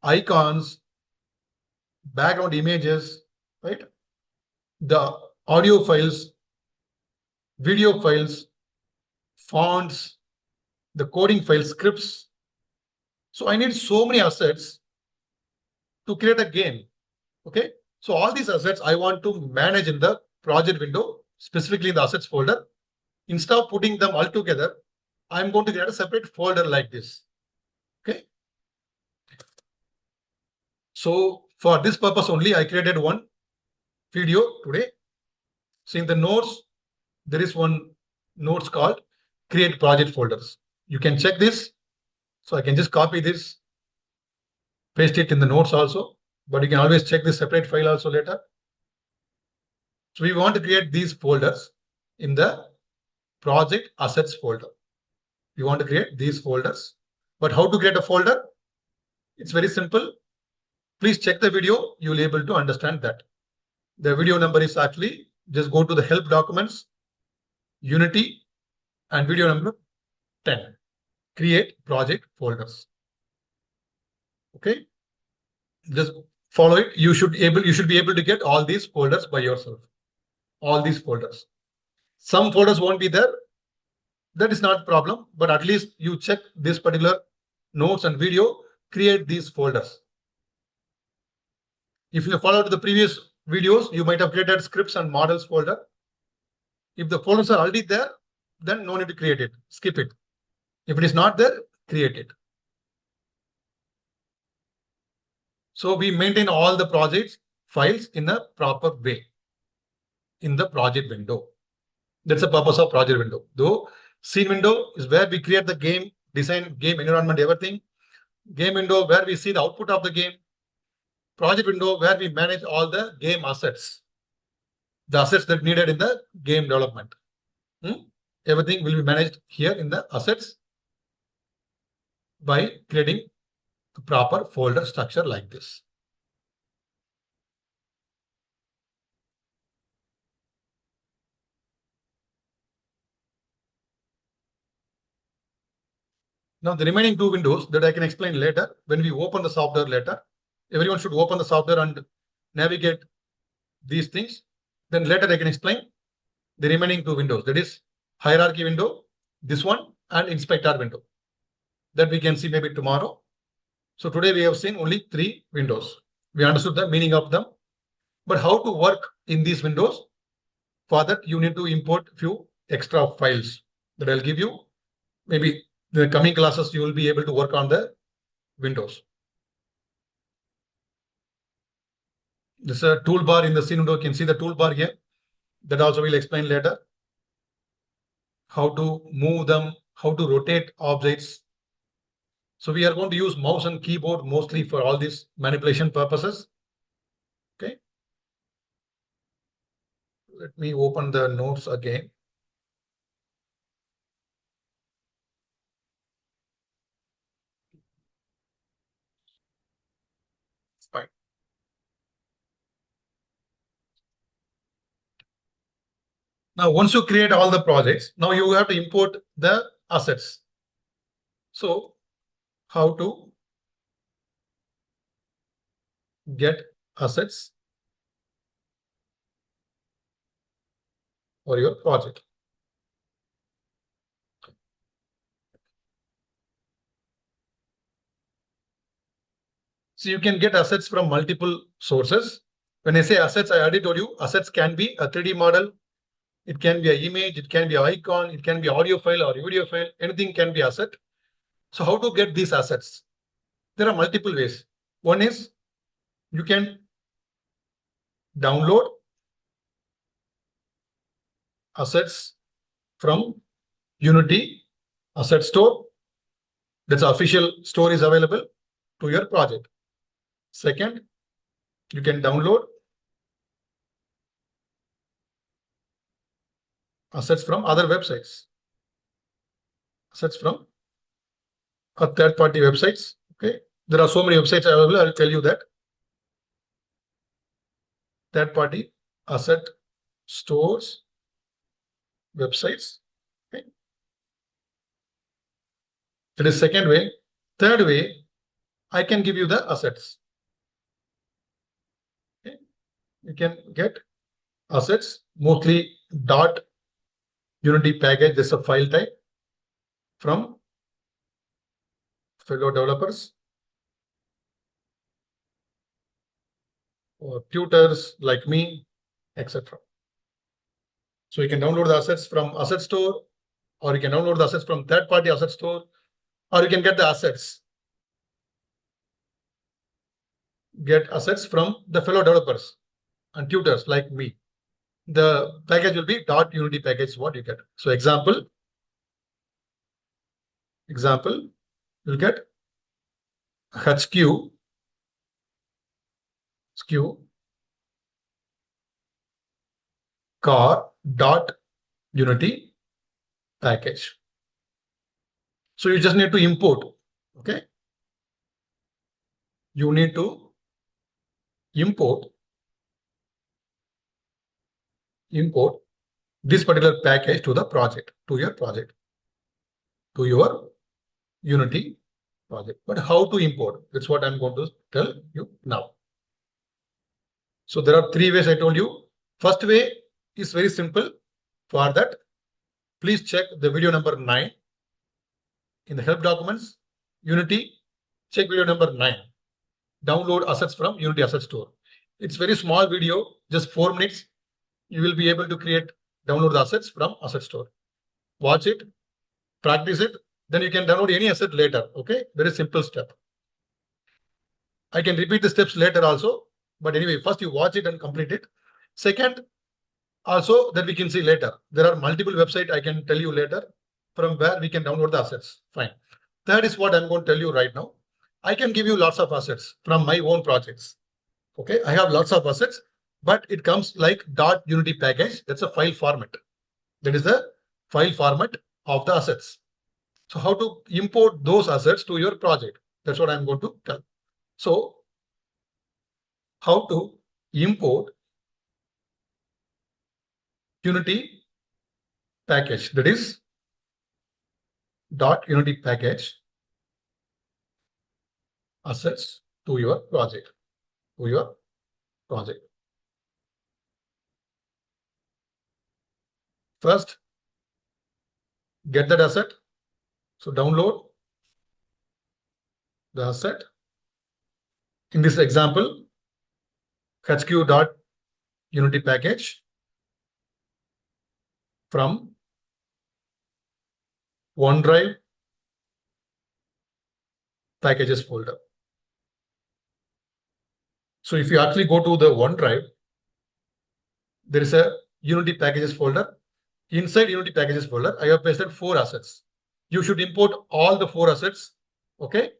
icons, background images, right? The audio files, video files, fonts, the coding files, scripts. So I need so many assets to create a game, okay? So all these assets I want to manage in the project window, specifically in the assets folder. Instead of putting them all together, I'm going to create a separate folder like this, okay? So for this purpose only, I created one video today. So in the notes, there is one notes called create project folders. You can check this. So I can just copy this, paste it in the notes also, but you can always check this separate file also later. So we want to create these folders in the project assets folder. We want to create these folders, but how to create a folder? It's very simple. Please check the video. You'll be able to understand that. The video number is actually, just go to the help documents, Unity, and video number 10. Create project folders. Okay. Just follow it. You should be able to get all these folders by yourself. All these folders. Some folders won't be there. That is not a problem, but at least you check this particular notes and video, create these folders. If you followed the previous videos, you might have created scripts and models folder. If the folders are already there, then no need to create it. Skip it. If it is not there, create it. So we maintain all the projects files in a proper way in the project window. That's the purpose of project window. Though scene window is where we create the game, design, game environment, everything. Game window where we see the output of the game. Project window where we manage all the game assets. The assets that needed in the game development. Everything will be managed here in the assets by creating the proper folder structure like this. Now the remaining two windows that I can explain later when we open the software later. Everyone should open the software and navigate these things. Then later I can explain the remaining two windows, that is hierarchy window, this one, and inspector window. That we can see maybe tomorrow. So today we have seen only three windows. We understood the meaning of them. But how to work in these windows? For that, you need to import few extra files that I'll give you. Maybe the coming classes, you will be able to work on the windows. This is a toolbar in the scene window. You can see the toolbar here. That also we'll explain later. How to move them, how to rotate objects. So we are going to use mouse and keyboard mostly for all these manipulation purposes. Okay. Let me open the notes again. Fine. Now, once you create all the projects, now you have to import the assets. So, how to get assets for your project? So you can get assets from multiple sources. When I say assets, I already told you assets can be a 3D model. It can be an image, it can be an icon, it can be audio file or video file, anything can be asset. So how to get these assets? There are multiple ways. One is you can download assets from Unity Asset Store. That's official store is available to your project. Second, you can download assets from other websites. Assets from third-party websites. Okay, there are so many websites available. I'll tell you that. Third-party asset stores websites. Okay, that is second way. Third way, I can give you the assets. Okay, you can get assets mostly .unity package. This is a file type from fellow developers or tutors like me, etc. So you can download the assets from Asset Store, or you can download the assets from third-party Asset Store, or you can get the assets. Get assets from the fellow developers and tutors like me. The package will be .unity package is what you get. So example, you'll get HQ car.unity package. So you just need to import. Okay. You need to import this particular package to the project, to your project, to your Unity project. But how to import? That's what I'm going to tell you now. So there are three ways I told you. First way is very simple. For that, please check the video number 9 in the help documents. Unity, check video number 9. Download assets from Unity Asset Store. It's very small video, just 4 minutes. You will be able to download the assets from Asset Store. Watch it, practice it, then you can download any asset later. Okay, very simple step. I can repeat the steps later also, but anyway, first you watch it and complete it. Second, also that we can see later. There are multiple websites I can tell you later from where we can download the assets. Fine. Third is what I'm going to tell you right now. I can give you lots of assets from my own projects. Okay, I have lots of assets, but it comes like .unity package. That's a file format. That is the file format of the assets. So how to import those assets to your project? That's what I'm going to tell. So how to import Unity package, that is .unity package assets to your project. First, get that asset. So download the asset. In this example, HQ.Unity package from OneDrive packages folder. So if you actually go to the OneDrive, there is a Unity packages folder. Inside Unity packages folder, I have pasted 4 assets. You should import all the 4 assets, okay,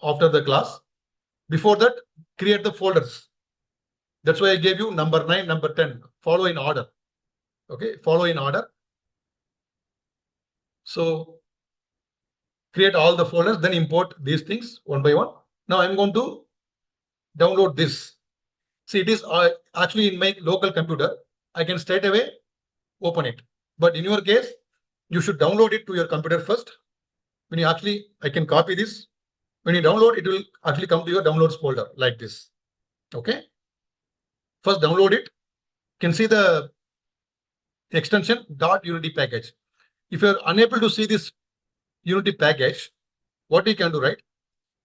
after the class. Before that, create the folders. That's why I gave you number 9, number 10. Follow in order. Okay, follow in order. So create all the folders, then import these things one by one. Now I'm going to download this. See, it is actually in my local computer. I can straight away open it. But in your case, you should download it to your computer first. When you actually, I can copy this. When you download, it will actually come to your downloads folder like this. Okay. First download it. You can see the extension .Unity package. If you're unable to see this Unity package, what you can do, right?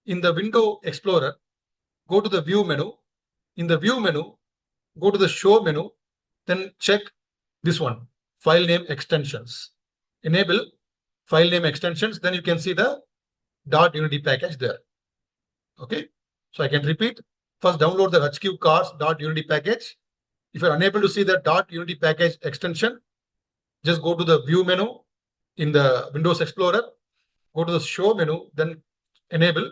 In the Window Explorer, go to the View menu. In the View menu, go to the Show menu, then check this one, File Name Extensions. Enable File Name Extensions, then you can see the .Unity package there. Okay, so I can repeat. First, download the HQ cars.unity package. If you're unable to see the .unity package extension, just go to the View menu in the Windows Explorer, go to the Show menu, then enable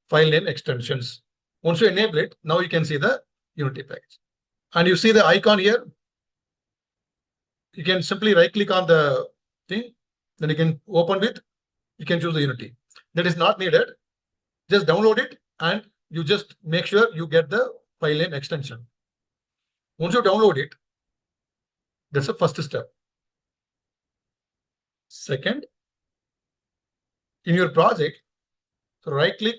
File Name Extensions. Once you enable it, now you can see the Unity package. And you see the icon here. You can simply right-click on the thing, then you can open it. You can choose the Unity. That is not needed. Just download it and you just make sure you get the file name extension. Once you download it, that's the first step. Second, in your project, so right-click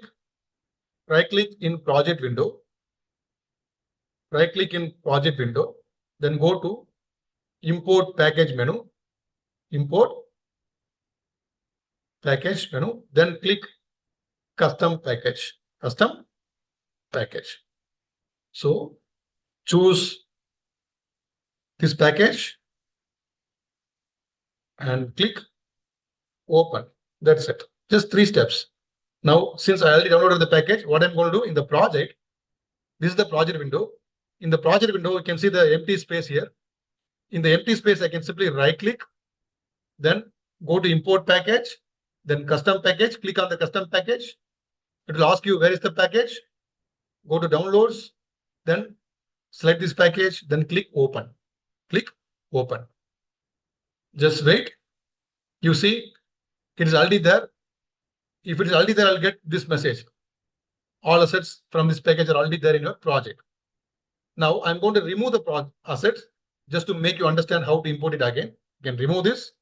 in project window, then go to import package menu, then click custom package. So choose this package and click open. That's it. Just 3 steps. Now, since I already downloaded the package, what I'm going to do in the project, this is the project window. In the project window, you can see the empty space here. In the empty space, I can simply right-click, then go to import package, then custom package, click on the custom package. It will ask you where is the package. Go to downloads, then select this package, then click open. Just wait. You see, it is already there. If it is already there, I'll get this message. All assets from this package are already there in your project. Now I'm going to remove the assets just to make you understand how to import it again. You can remove this.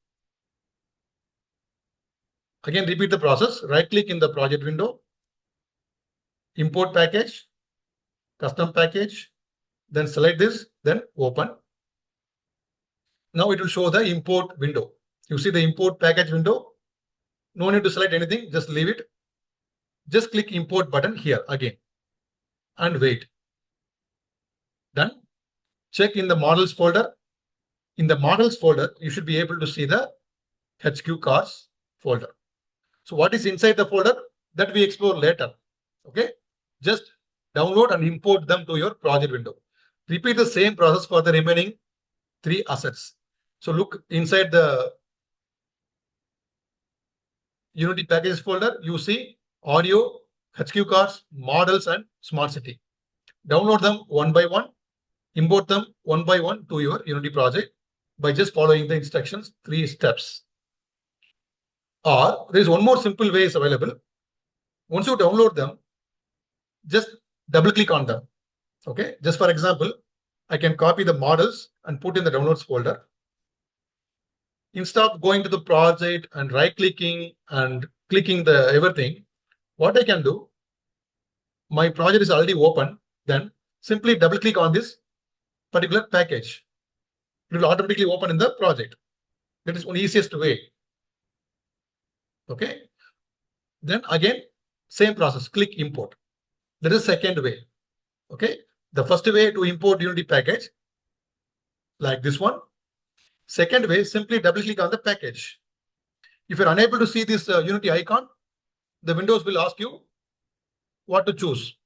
Again, repeat the process. Right-click in the project window, import package, custom package, then select this, then open. Now it will show the import window. You see the import package window. No need to select anything, just leave it. Just click import button here again and wait. Done. Check in the models folder. In the models folder, you should be able to see the HQ cars folder. So what is inside the folder, that we explore later. Okay, just download and import them to your project window. Repeat the same process for the remaining 3 assets. So look inside the Unity packages folder, you see audio, HQ cars, models, and smart city. Download them one by one, import them one by one to your Unity project by just following the instructions, 3 steps. Or there is one more simple way is available. Once you download them, just double click on them. Okay, just for example, I can copy the models and put in the downloads folder. Instead of going to the project and right-clicking and clicking the everything, what I can do, my project is already open, then simply double click on this particular package. It will automatically open in the project. That is one easiest way. Okay. Then again, same process, click import. That is second way. Okay. The first way to import Unity package, like this one. Second way, simply double click on the package. If you're unable to see this Unity icon, the Windows will ask you what to choose.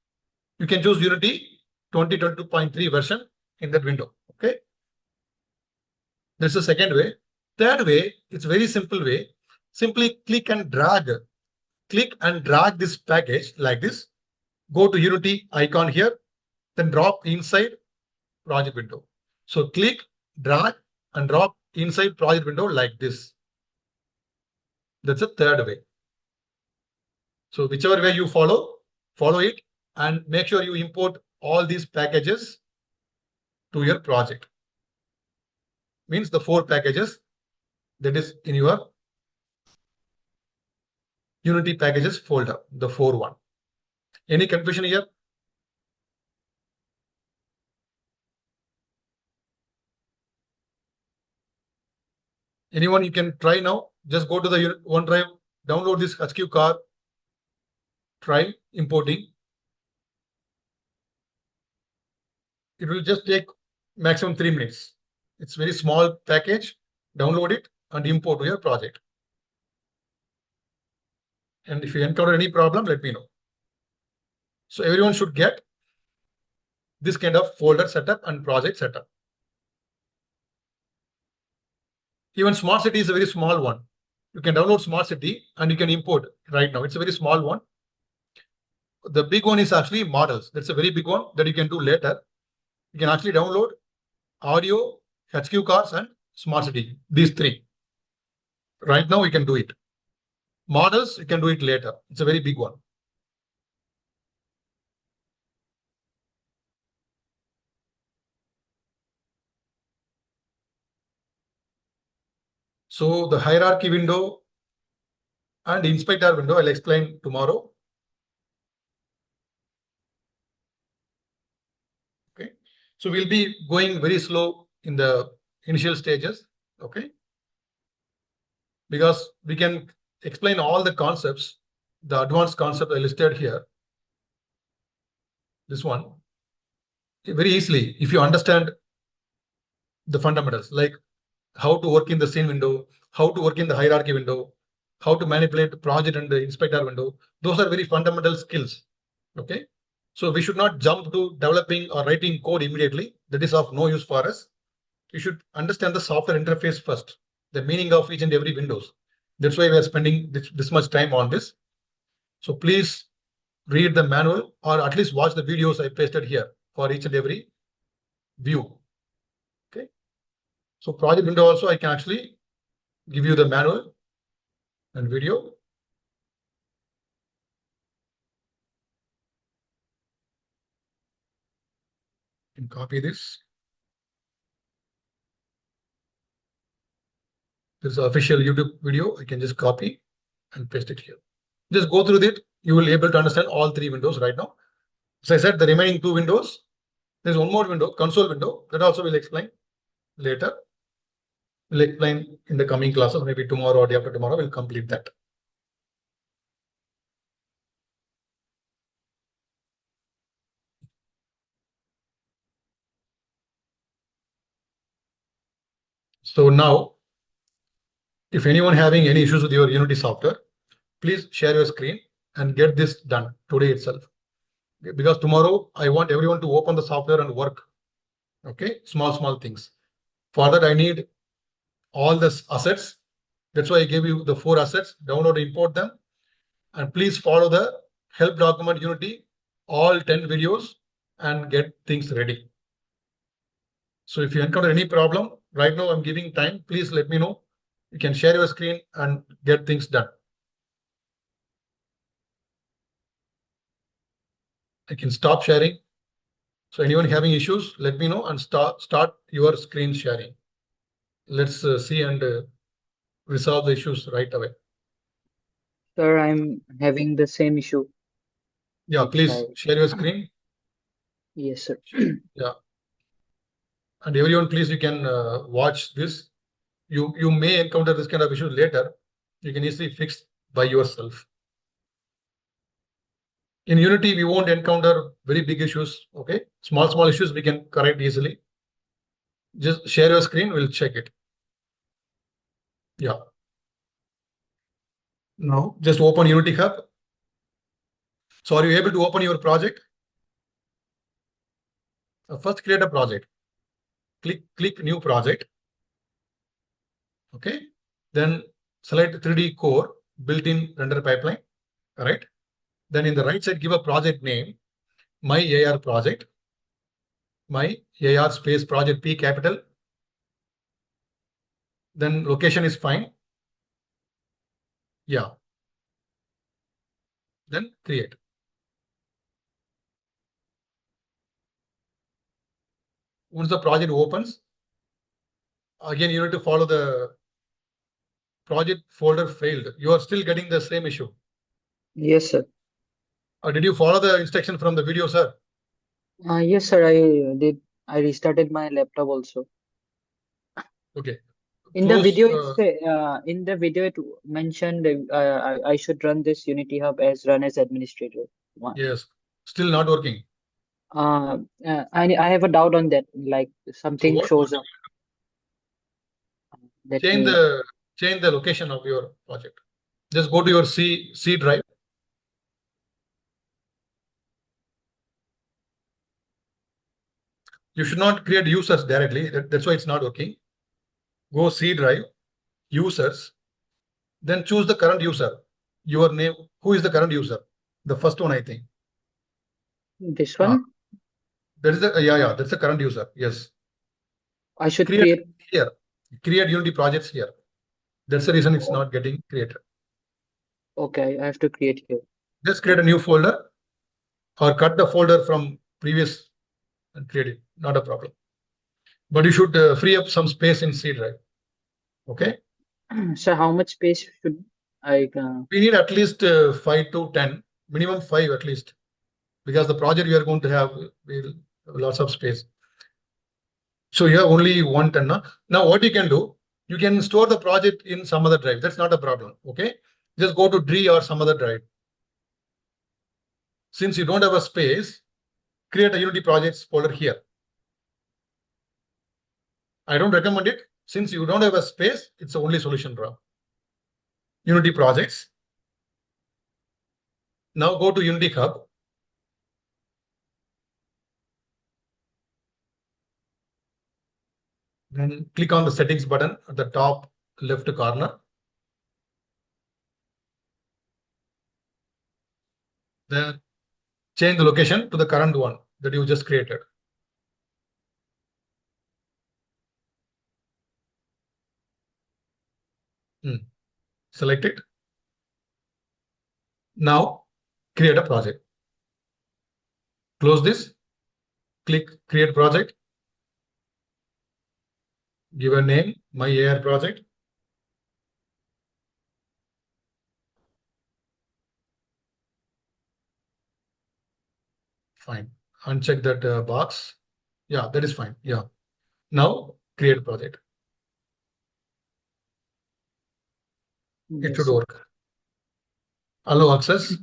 You can choose Unity 2022.3 version in that window. Okay. That's the second way. Third way, it's very simple way. Simply click and drag this package like this. Go to Unity icon here, then drop inside project window. So click, drag, and drop inside project window like this. That's the third way. So whichever way you follow it, and make sure you import all these packages to your project. Means the 4 packages that is in your Unity packages folder, the 4 one. Any confusion here? Anyone, you can try now. Just go to the OneDrive, download this HQ car, try importing. It will just take maximum 3 minutes. It's very small package. Download it and import to your project. And if you encounter any problem, let me know. So everyone should get this kind of folder setup and project setup. Even Smart City is a very small one. You can download Smart City and you can import right now. It's a very small one. The big one is actually models. That's a very big one that you can do later. You can actually download audio, HQ cars, and Smart City. These 3. Right now, we can do it. Models, you can do it later. It's a very big one. So the hierarchy window and inspector window, I'll explain tomorrow. Okay. So we'll be going very slow in the initial stages. Okay. Because we can explain all the concepts, the advanced concept I listed here. This one. Very easily, if you understand the fundamentals, like how to work in the scene window, how to work in the hierarchy window, how to manipulate the project and the inspector window. Those are very fundamental skills. Okay. So we should not jump to developing or writing code immediately. That is of no use for us. You should understand the software interface first, the meaning of each and every windows. That's why we are spending this much time on this. So please read the manual or at least watch the videos I pasted here for each and every view. Okay. So project window also, I can actually give you the manual and video. You can copy this. This is an official YouTube video. I can just copy and paste it here. Just go through it. You will be able to understand all 3 windows right now. As I said, the remaining 2 windows, there's one more window, console window, that also will explain later. We'll explain in the coming classes, maybe tomorrow or day after tomorrow, we'll complete that. So now, if anyone having any issues with your Unity software, please share your screen and get this done today itself. Because tomorrow I want everyone to open the software and work. Okay, small things. For that, I need all the assets. That's why I gave you the 4 assets. Download, import them, and please follow the help document Unity, all 10 videos, and get things ready. So if you encounter any problem, right now I'm giving time. Please let me know. You can share your screen and get things done. I can stop sharing. So anyone having issues, let me know and start your screen sharing. Let's see and resolve the issues right away. Sir, I'm having the same issue. Yeah, Let please try. share your screen. Yes, sir. Yeah. And everyone, please, you can watch this. You may encounter this kind of issue later. You can easily fix by yourself. In Unity, we won't encounter very big issues. Okay, small issues we can correct easily. Just share your screen. We'll check it. Yeah. Now just open Unity Hub. So are you able to open your project? First, create a project. Click New Project. Okay. Then select 3D Core built-in render pipeline. All right. Then in the right side, give a project name. My AR project. My AR space project P capital. Then location is fine. Yeah. Then create. Once the project opens, again you need to follow the project folder failed. You are still getting the same issue. Yes, sir. Did you follow the instruction from the video, sir? Yes, sir. I did. I restarted my laptop also. Okay. In the Close. video, in the video it mentioned I should run this Unity Hub as run as administrator. Yes. Still not working. I have a doubt on that. Like So something what? shows up. Let Change me. the location of your project. Just go to your C drive. You should not create users directly. That's why it's not working. Go C drive, users, then choose the current user. Your name. Who is the current user? The first one, I think. This Ah, one. that is the yeah. That's the current user. Yes. I should Create create. here. Create Unity projects here. That's the reason it's not getting created. Okay, I have to create here. Just create a new folder or cut the folder from previous and create it. Not a problem. But you should free up some space in C drive. Okay. So how much space should I? We need at least 5 to 10, minimum 5 at least, because the project we are going to have will lots of space. So you have only 1 10. Now what you can do, you can store the project in some other drive. That's not a problem. Okay. Just go to D or some other drive. Since you don't have a space, create a Unity projects folder here. I don't recommend it. Since you don't have a space, it's the only solution, Rob. Unity projects. Now go to Unity Hub. Then click on the settings button at the top left corner. Then change the location to the current one that you just created. Select it. Now create a project. Close this. Click create project. Give a name, my AR project. Fine. Uncheck that box. Yeah, that is fine. Yeah. Now create project. It Yes, should sir. work. Allow access.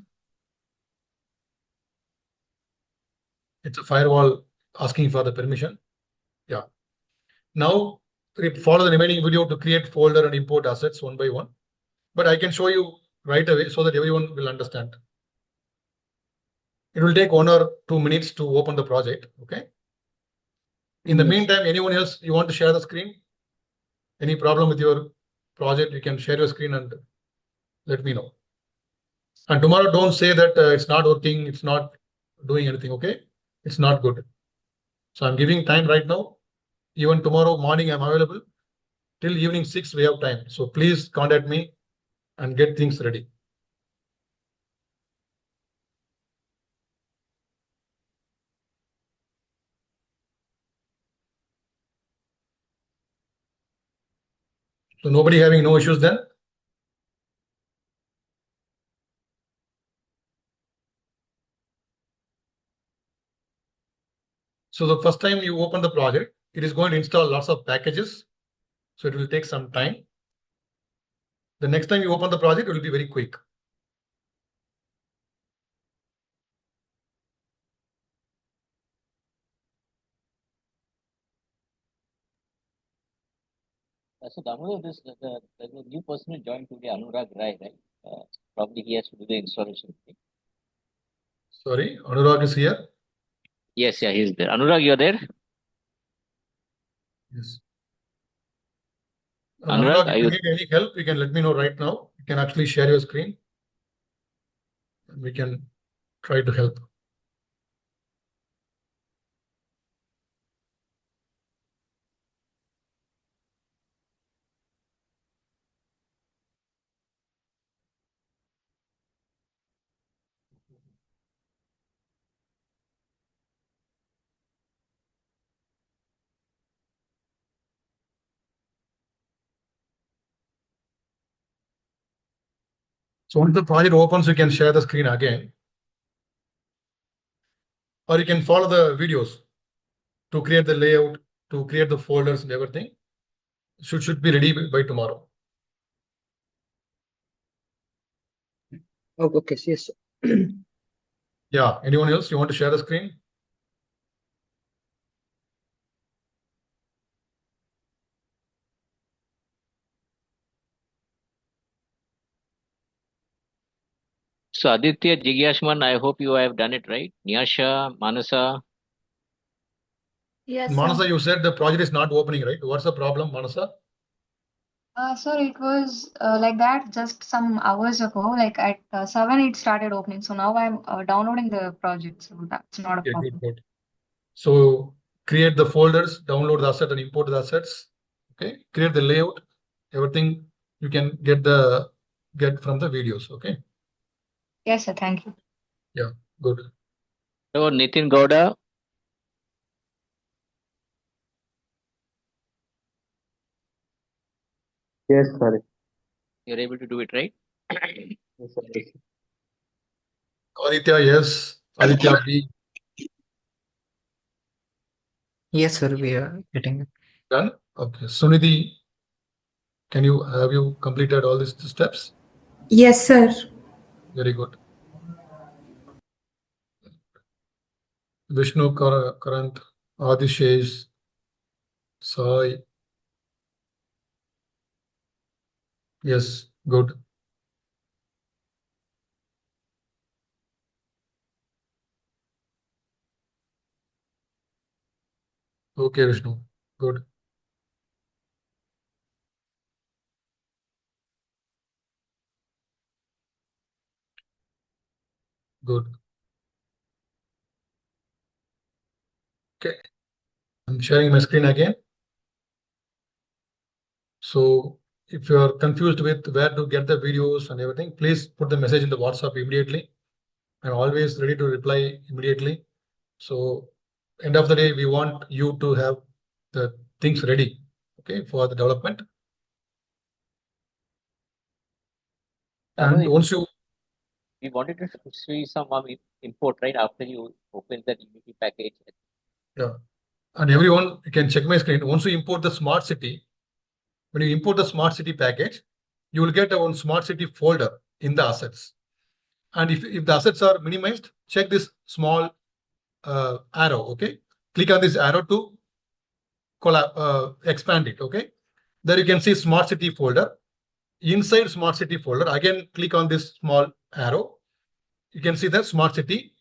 It's a firewall asking for the permission. Yeah. Now follow the remaining video to create folder and import assets one by one. But I can show you right away so that everyone will understand. It will take 1 or 2 minutes to open the project. Okay. In the Yes. meantime, anyone else you want to share the screen? Any problem with your project? You can share your screen and let me know. And tomorrow, don't say that it's not working, it's not doing anything. Okay. It's not good. So I'm giving time right now. Even tomorrow morning, I'm available. Till evening 6, we have time. So please contact me and get things ready. So nobody having no issues then? So the first time you open the project, it is going to install lots of packages. So it will take some time. The next time you open the project, it will be very quick. So Damodar, there's a new person who joined today, Anurag Rai, right? Probably he has to do the installation. Sorry, Anurag is here. Yes, yeah, he's there. Anurag, you're there? Yes. Anurag, Anurag, are if you you? need any help, you can let me know right now. You can actually share your screen. And we can try to help. So once the project opens, you can share the screen again. Or you can follow the videos to create the layout, to create the folders and everything. Should be ready by tomorrow. Oh, okay, yes. Yeah, anyone else? You want to share the screen? So Aditya, Jigyashman, I hope you have done it right. Nyasha, Manasa. Yes, sir. Manasa, you said the project is not opening, right? What's the problem, Manasa? Sir, it was like that just some hours ago. Like at 7, it started opening. So now I'm downloading the project. So that's not a Okay, problem. good. So create the folders, download the asset and import the assets. Okay, create the layout, everything you can get from the videos. Okay. Yes, sir. Thank you. Yeah, good. So Nitin Gowda. Yes, sorry. You're able to do it, right? Yes, sir. Yes, sir. Aditya, yes. Aditya B. Yes, sir, we are getting it. Done. Okay. Sunidhi, have you completed all these steps? Yes, sir. Very good. Vishnu, Karant, Adishesh, Sai. Yes, good. Okay, Vishnu. Good. Good. Okay. I'm sharing my screen again. So if you are confused with where to get the videos and everything, please put the message in the WhatsApp immediately. I'm always ready to reply immediately. So end of the day, we want you to have the things ready, okay, for the development. And once you we wanted to see some import right after you open that Unity package. Yeah. And everyone, you can check my screen. Once you import the smart city, when you import the smart city package, you will get a smart city folder in the assets. And if the assets are minimized, check this small arrow. Okay. Click on this arrow to expand it. Okay. There you can see smart city folder. Inside smart city folder, again, click on this small arrow. You can see the smart city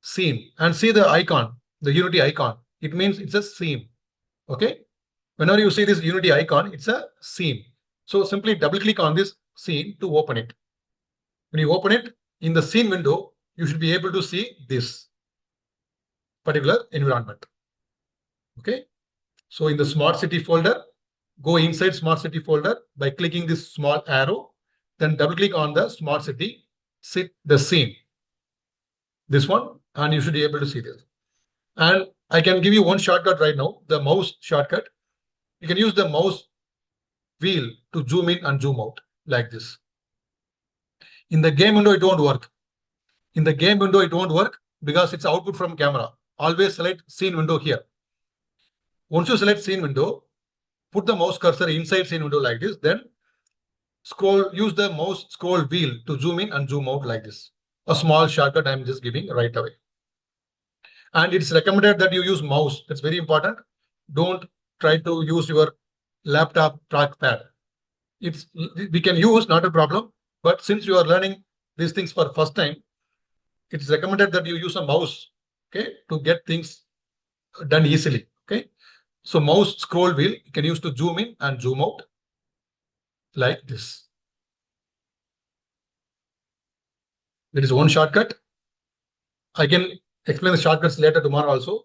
scene and see the icon, the Unity icon. It means it's a scene. Okay. Whenever you see this Unity icon, it's a scene. So simply double click on this scene to open it. When you open it in the scene window, you should be able to see this particular environment. Okay. So in the smart city folder, go inside smart city folder by clicking this small arrow, then double click on the smart city, the scene. This one, and you should be able to see this. And I can give you one shortcut right now, the mouse shortcut. You can use the mouse wheel to zoom in and zoom out like this. In the game window, it won't work. In the game window, it won't work because it's output from camera. always select scene window here. Once you select scene window, put the mouse cursor inside scene window like this, then use the mouse scroll wheel to zoom in and zoom out like this. A small shortcut I'm just giving right away. And it's recommended that you use mouse. That's very important. Don't try to use your laptop trackpad. We can use, not a problem. But since you are learning these things for first time, it's recommended that you use a mouse, okay, to get things done easily. Okay. So mouse scroll wheel you can use to zoom in and zoom out like this. There is one shortcut. I can explain the shortcuts later tomorrow also.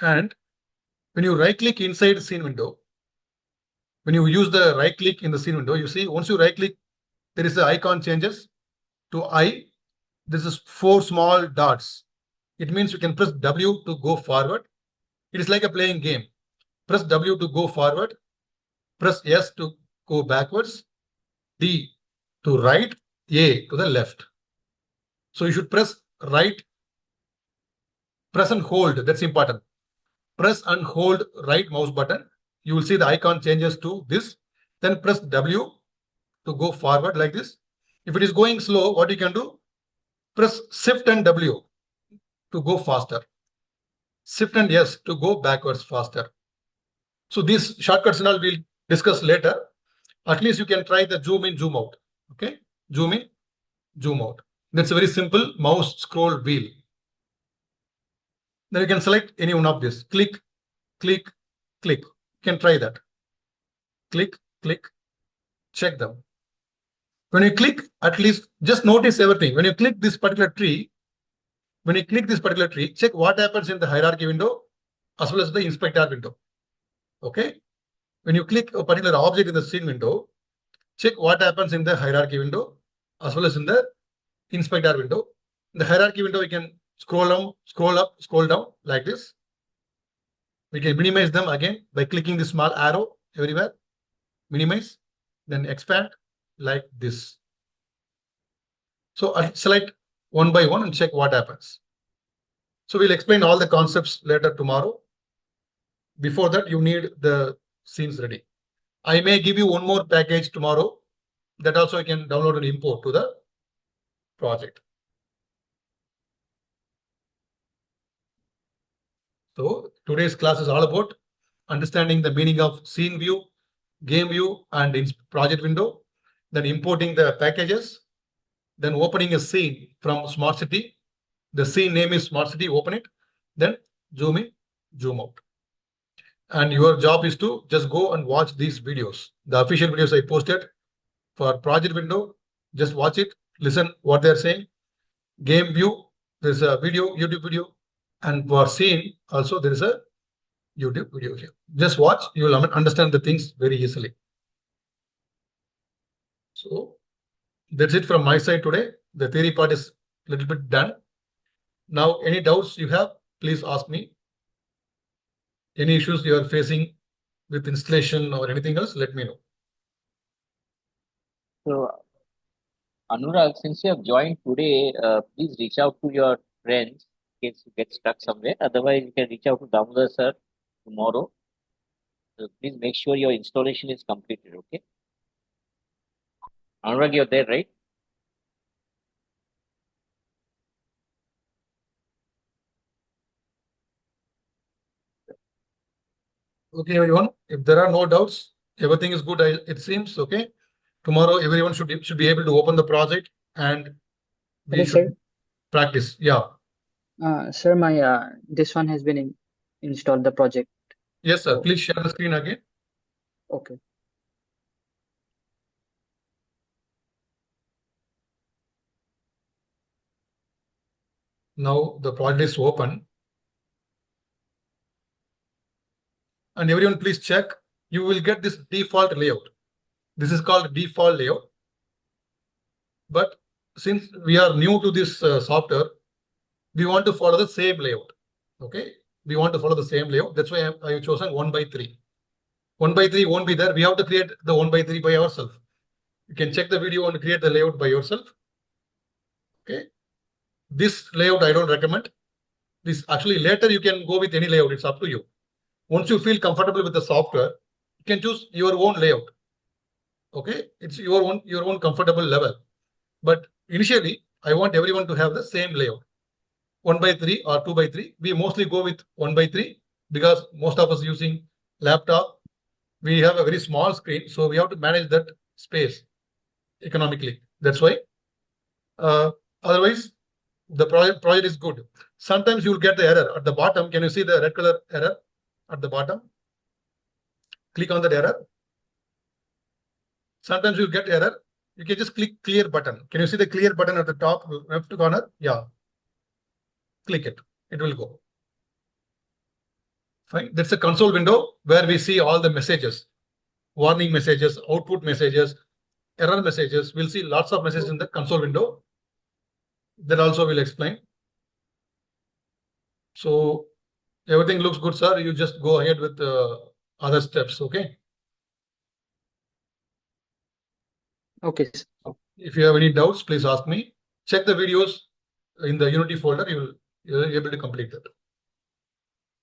And when you right click inside the scene window, when you use the right click in the scene window, you see once you right click, there is the icon changes to I. This is 4 small dots. It means you can press W to go forward. It is like a playing game. Press W to go forward. Press S to go backwards. D to right. A to the left. So you should press right. Press and hold. That's important. Press and hold right mouse button. You will see the icon changes to this. Then press W to go forward like this. If it is going slow, what you can do? Press Shift and W to go faster. Shift and S to go backwards faster. So these shortcuts and all we'll discuss later. At least you can try the zoom in, zoom out. Okay, zoom in, zoom out. That's a very simple mouse scroll wheel. Then you can select any one of this. Click, click, click. You can try that. Click, click, check them. When you click, at least just notice everything. When you click this particular tree, check what happens in the hierarchy window as well as the inspector window. Okay. When you click a particular object in the scene window, check what happens in the hierarchy window as well as in the inspector window. In the hierarchy window, we can scroll down, scroll up, scroll down like this. We can minimize them again by clicking the small arrow everywhere. Minimize, then expand like this. So I select one by one and check what happens. So we'll explain all the concepts later tomorrow. Before that, you need the scenes ready. I may give you one more package tomorrow that also you can download and import to the project. So today's class is all about understanding the meaning of scene view, game view, and project window, then importing the packages, then opening a scene from Smart City. The scene name is Smart City, open it, then zoom in, zoom out. And your job is to just go and watch these videos. The official videos I posted for project window, just watch it, listen what they're saying. Game view, there's a video, YouTube video. And for scene, also there is a YouTube video here. Just watch, you will understand the things very easily. So that's it from my side today. The theory part is a little bit done. Now, any doubts you have, please ask me. Any issues you are facing with installation or anything else, let me know. So, Anurag, since you have joined today, please reach out to your friends in case you get stuck somewhere. Otherwise, you can reach out to Damodar sir tomorrow. So please make sure your installation is completed, okay? Anurag, you're there, right? Okay, everyone. If there are no doubts, everything is good. It seems okay. Tomorrow, everyone should be able to open the project and we should practice. Yeah. Sir, my this one has been installed, the project. Yes, sir. Please share the screen again. Okay. Now the project is open. And everyone please check. You will get this default layout. This is called default layout. But since we are new to this software, we want to follow the same layout. Okay. We want to follow the same layout. That's why I have chosen 1 by 3. 1 by 3 won't be there. We have to create the 1 by 3 by ourselves. You can check the video and create the layout by yourself. Okay. This layout I don't recommend. This actually later you can go with any layout. It's up to you. Once you feel comfortable with the software, you can choose your own layout. Okay, it's your own comfortable level. But initially, I want everyone to have the same layout. 1:3 or 2:3. We mostly go with 1:3 because most of us using laptop. We have a very small screen, so we have to manage that space economically. That's why. Otherwise, the project is good. Sometimes you will get the error at the bottom. Can you see the red color error at the bottom? Click on that error. Sometimes you get error. You can just click clear button. Can you see the clear button at the top left corner? Yeah. Click it. It will go. Fine. That's a console window where we see all the messages, warning messages, output messages, error messages. We'll see lots of messages in the console window. That also will explain. So everything looks good, sir. You just go ahead with other steps. Okay. Okay. If you have any doubts, please ask me. Check the videos in the Unity folder. You'll be able to complete that.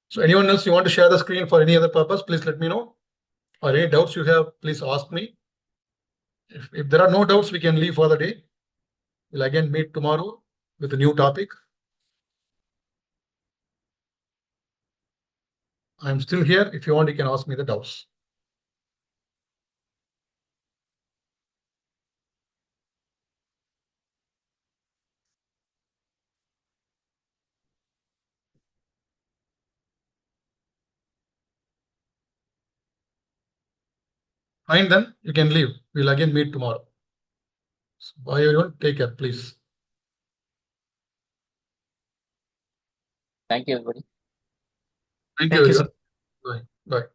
So anyone else you want to share the screen for any other purpose, please let me know. Or any doubts you have, please ask me. If there are no doubts, we can leave for the day. We'll again meet tomorrow with a new topic. I'm still here. If you want, you can ask me the doubts. Fine, then you can leave. We'll again meet tomorrow. So bye everyone. Take care, please. Thank you, everybody. Thank Thank you, you, sir. everyone. Bye. Bye.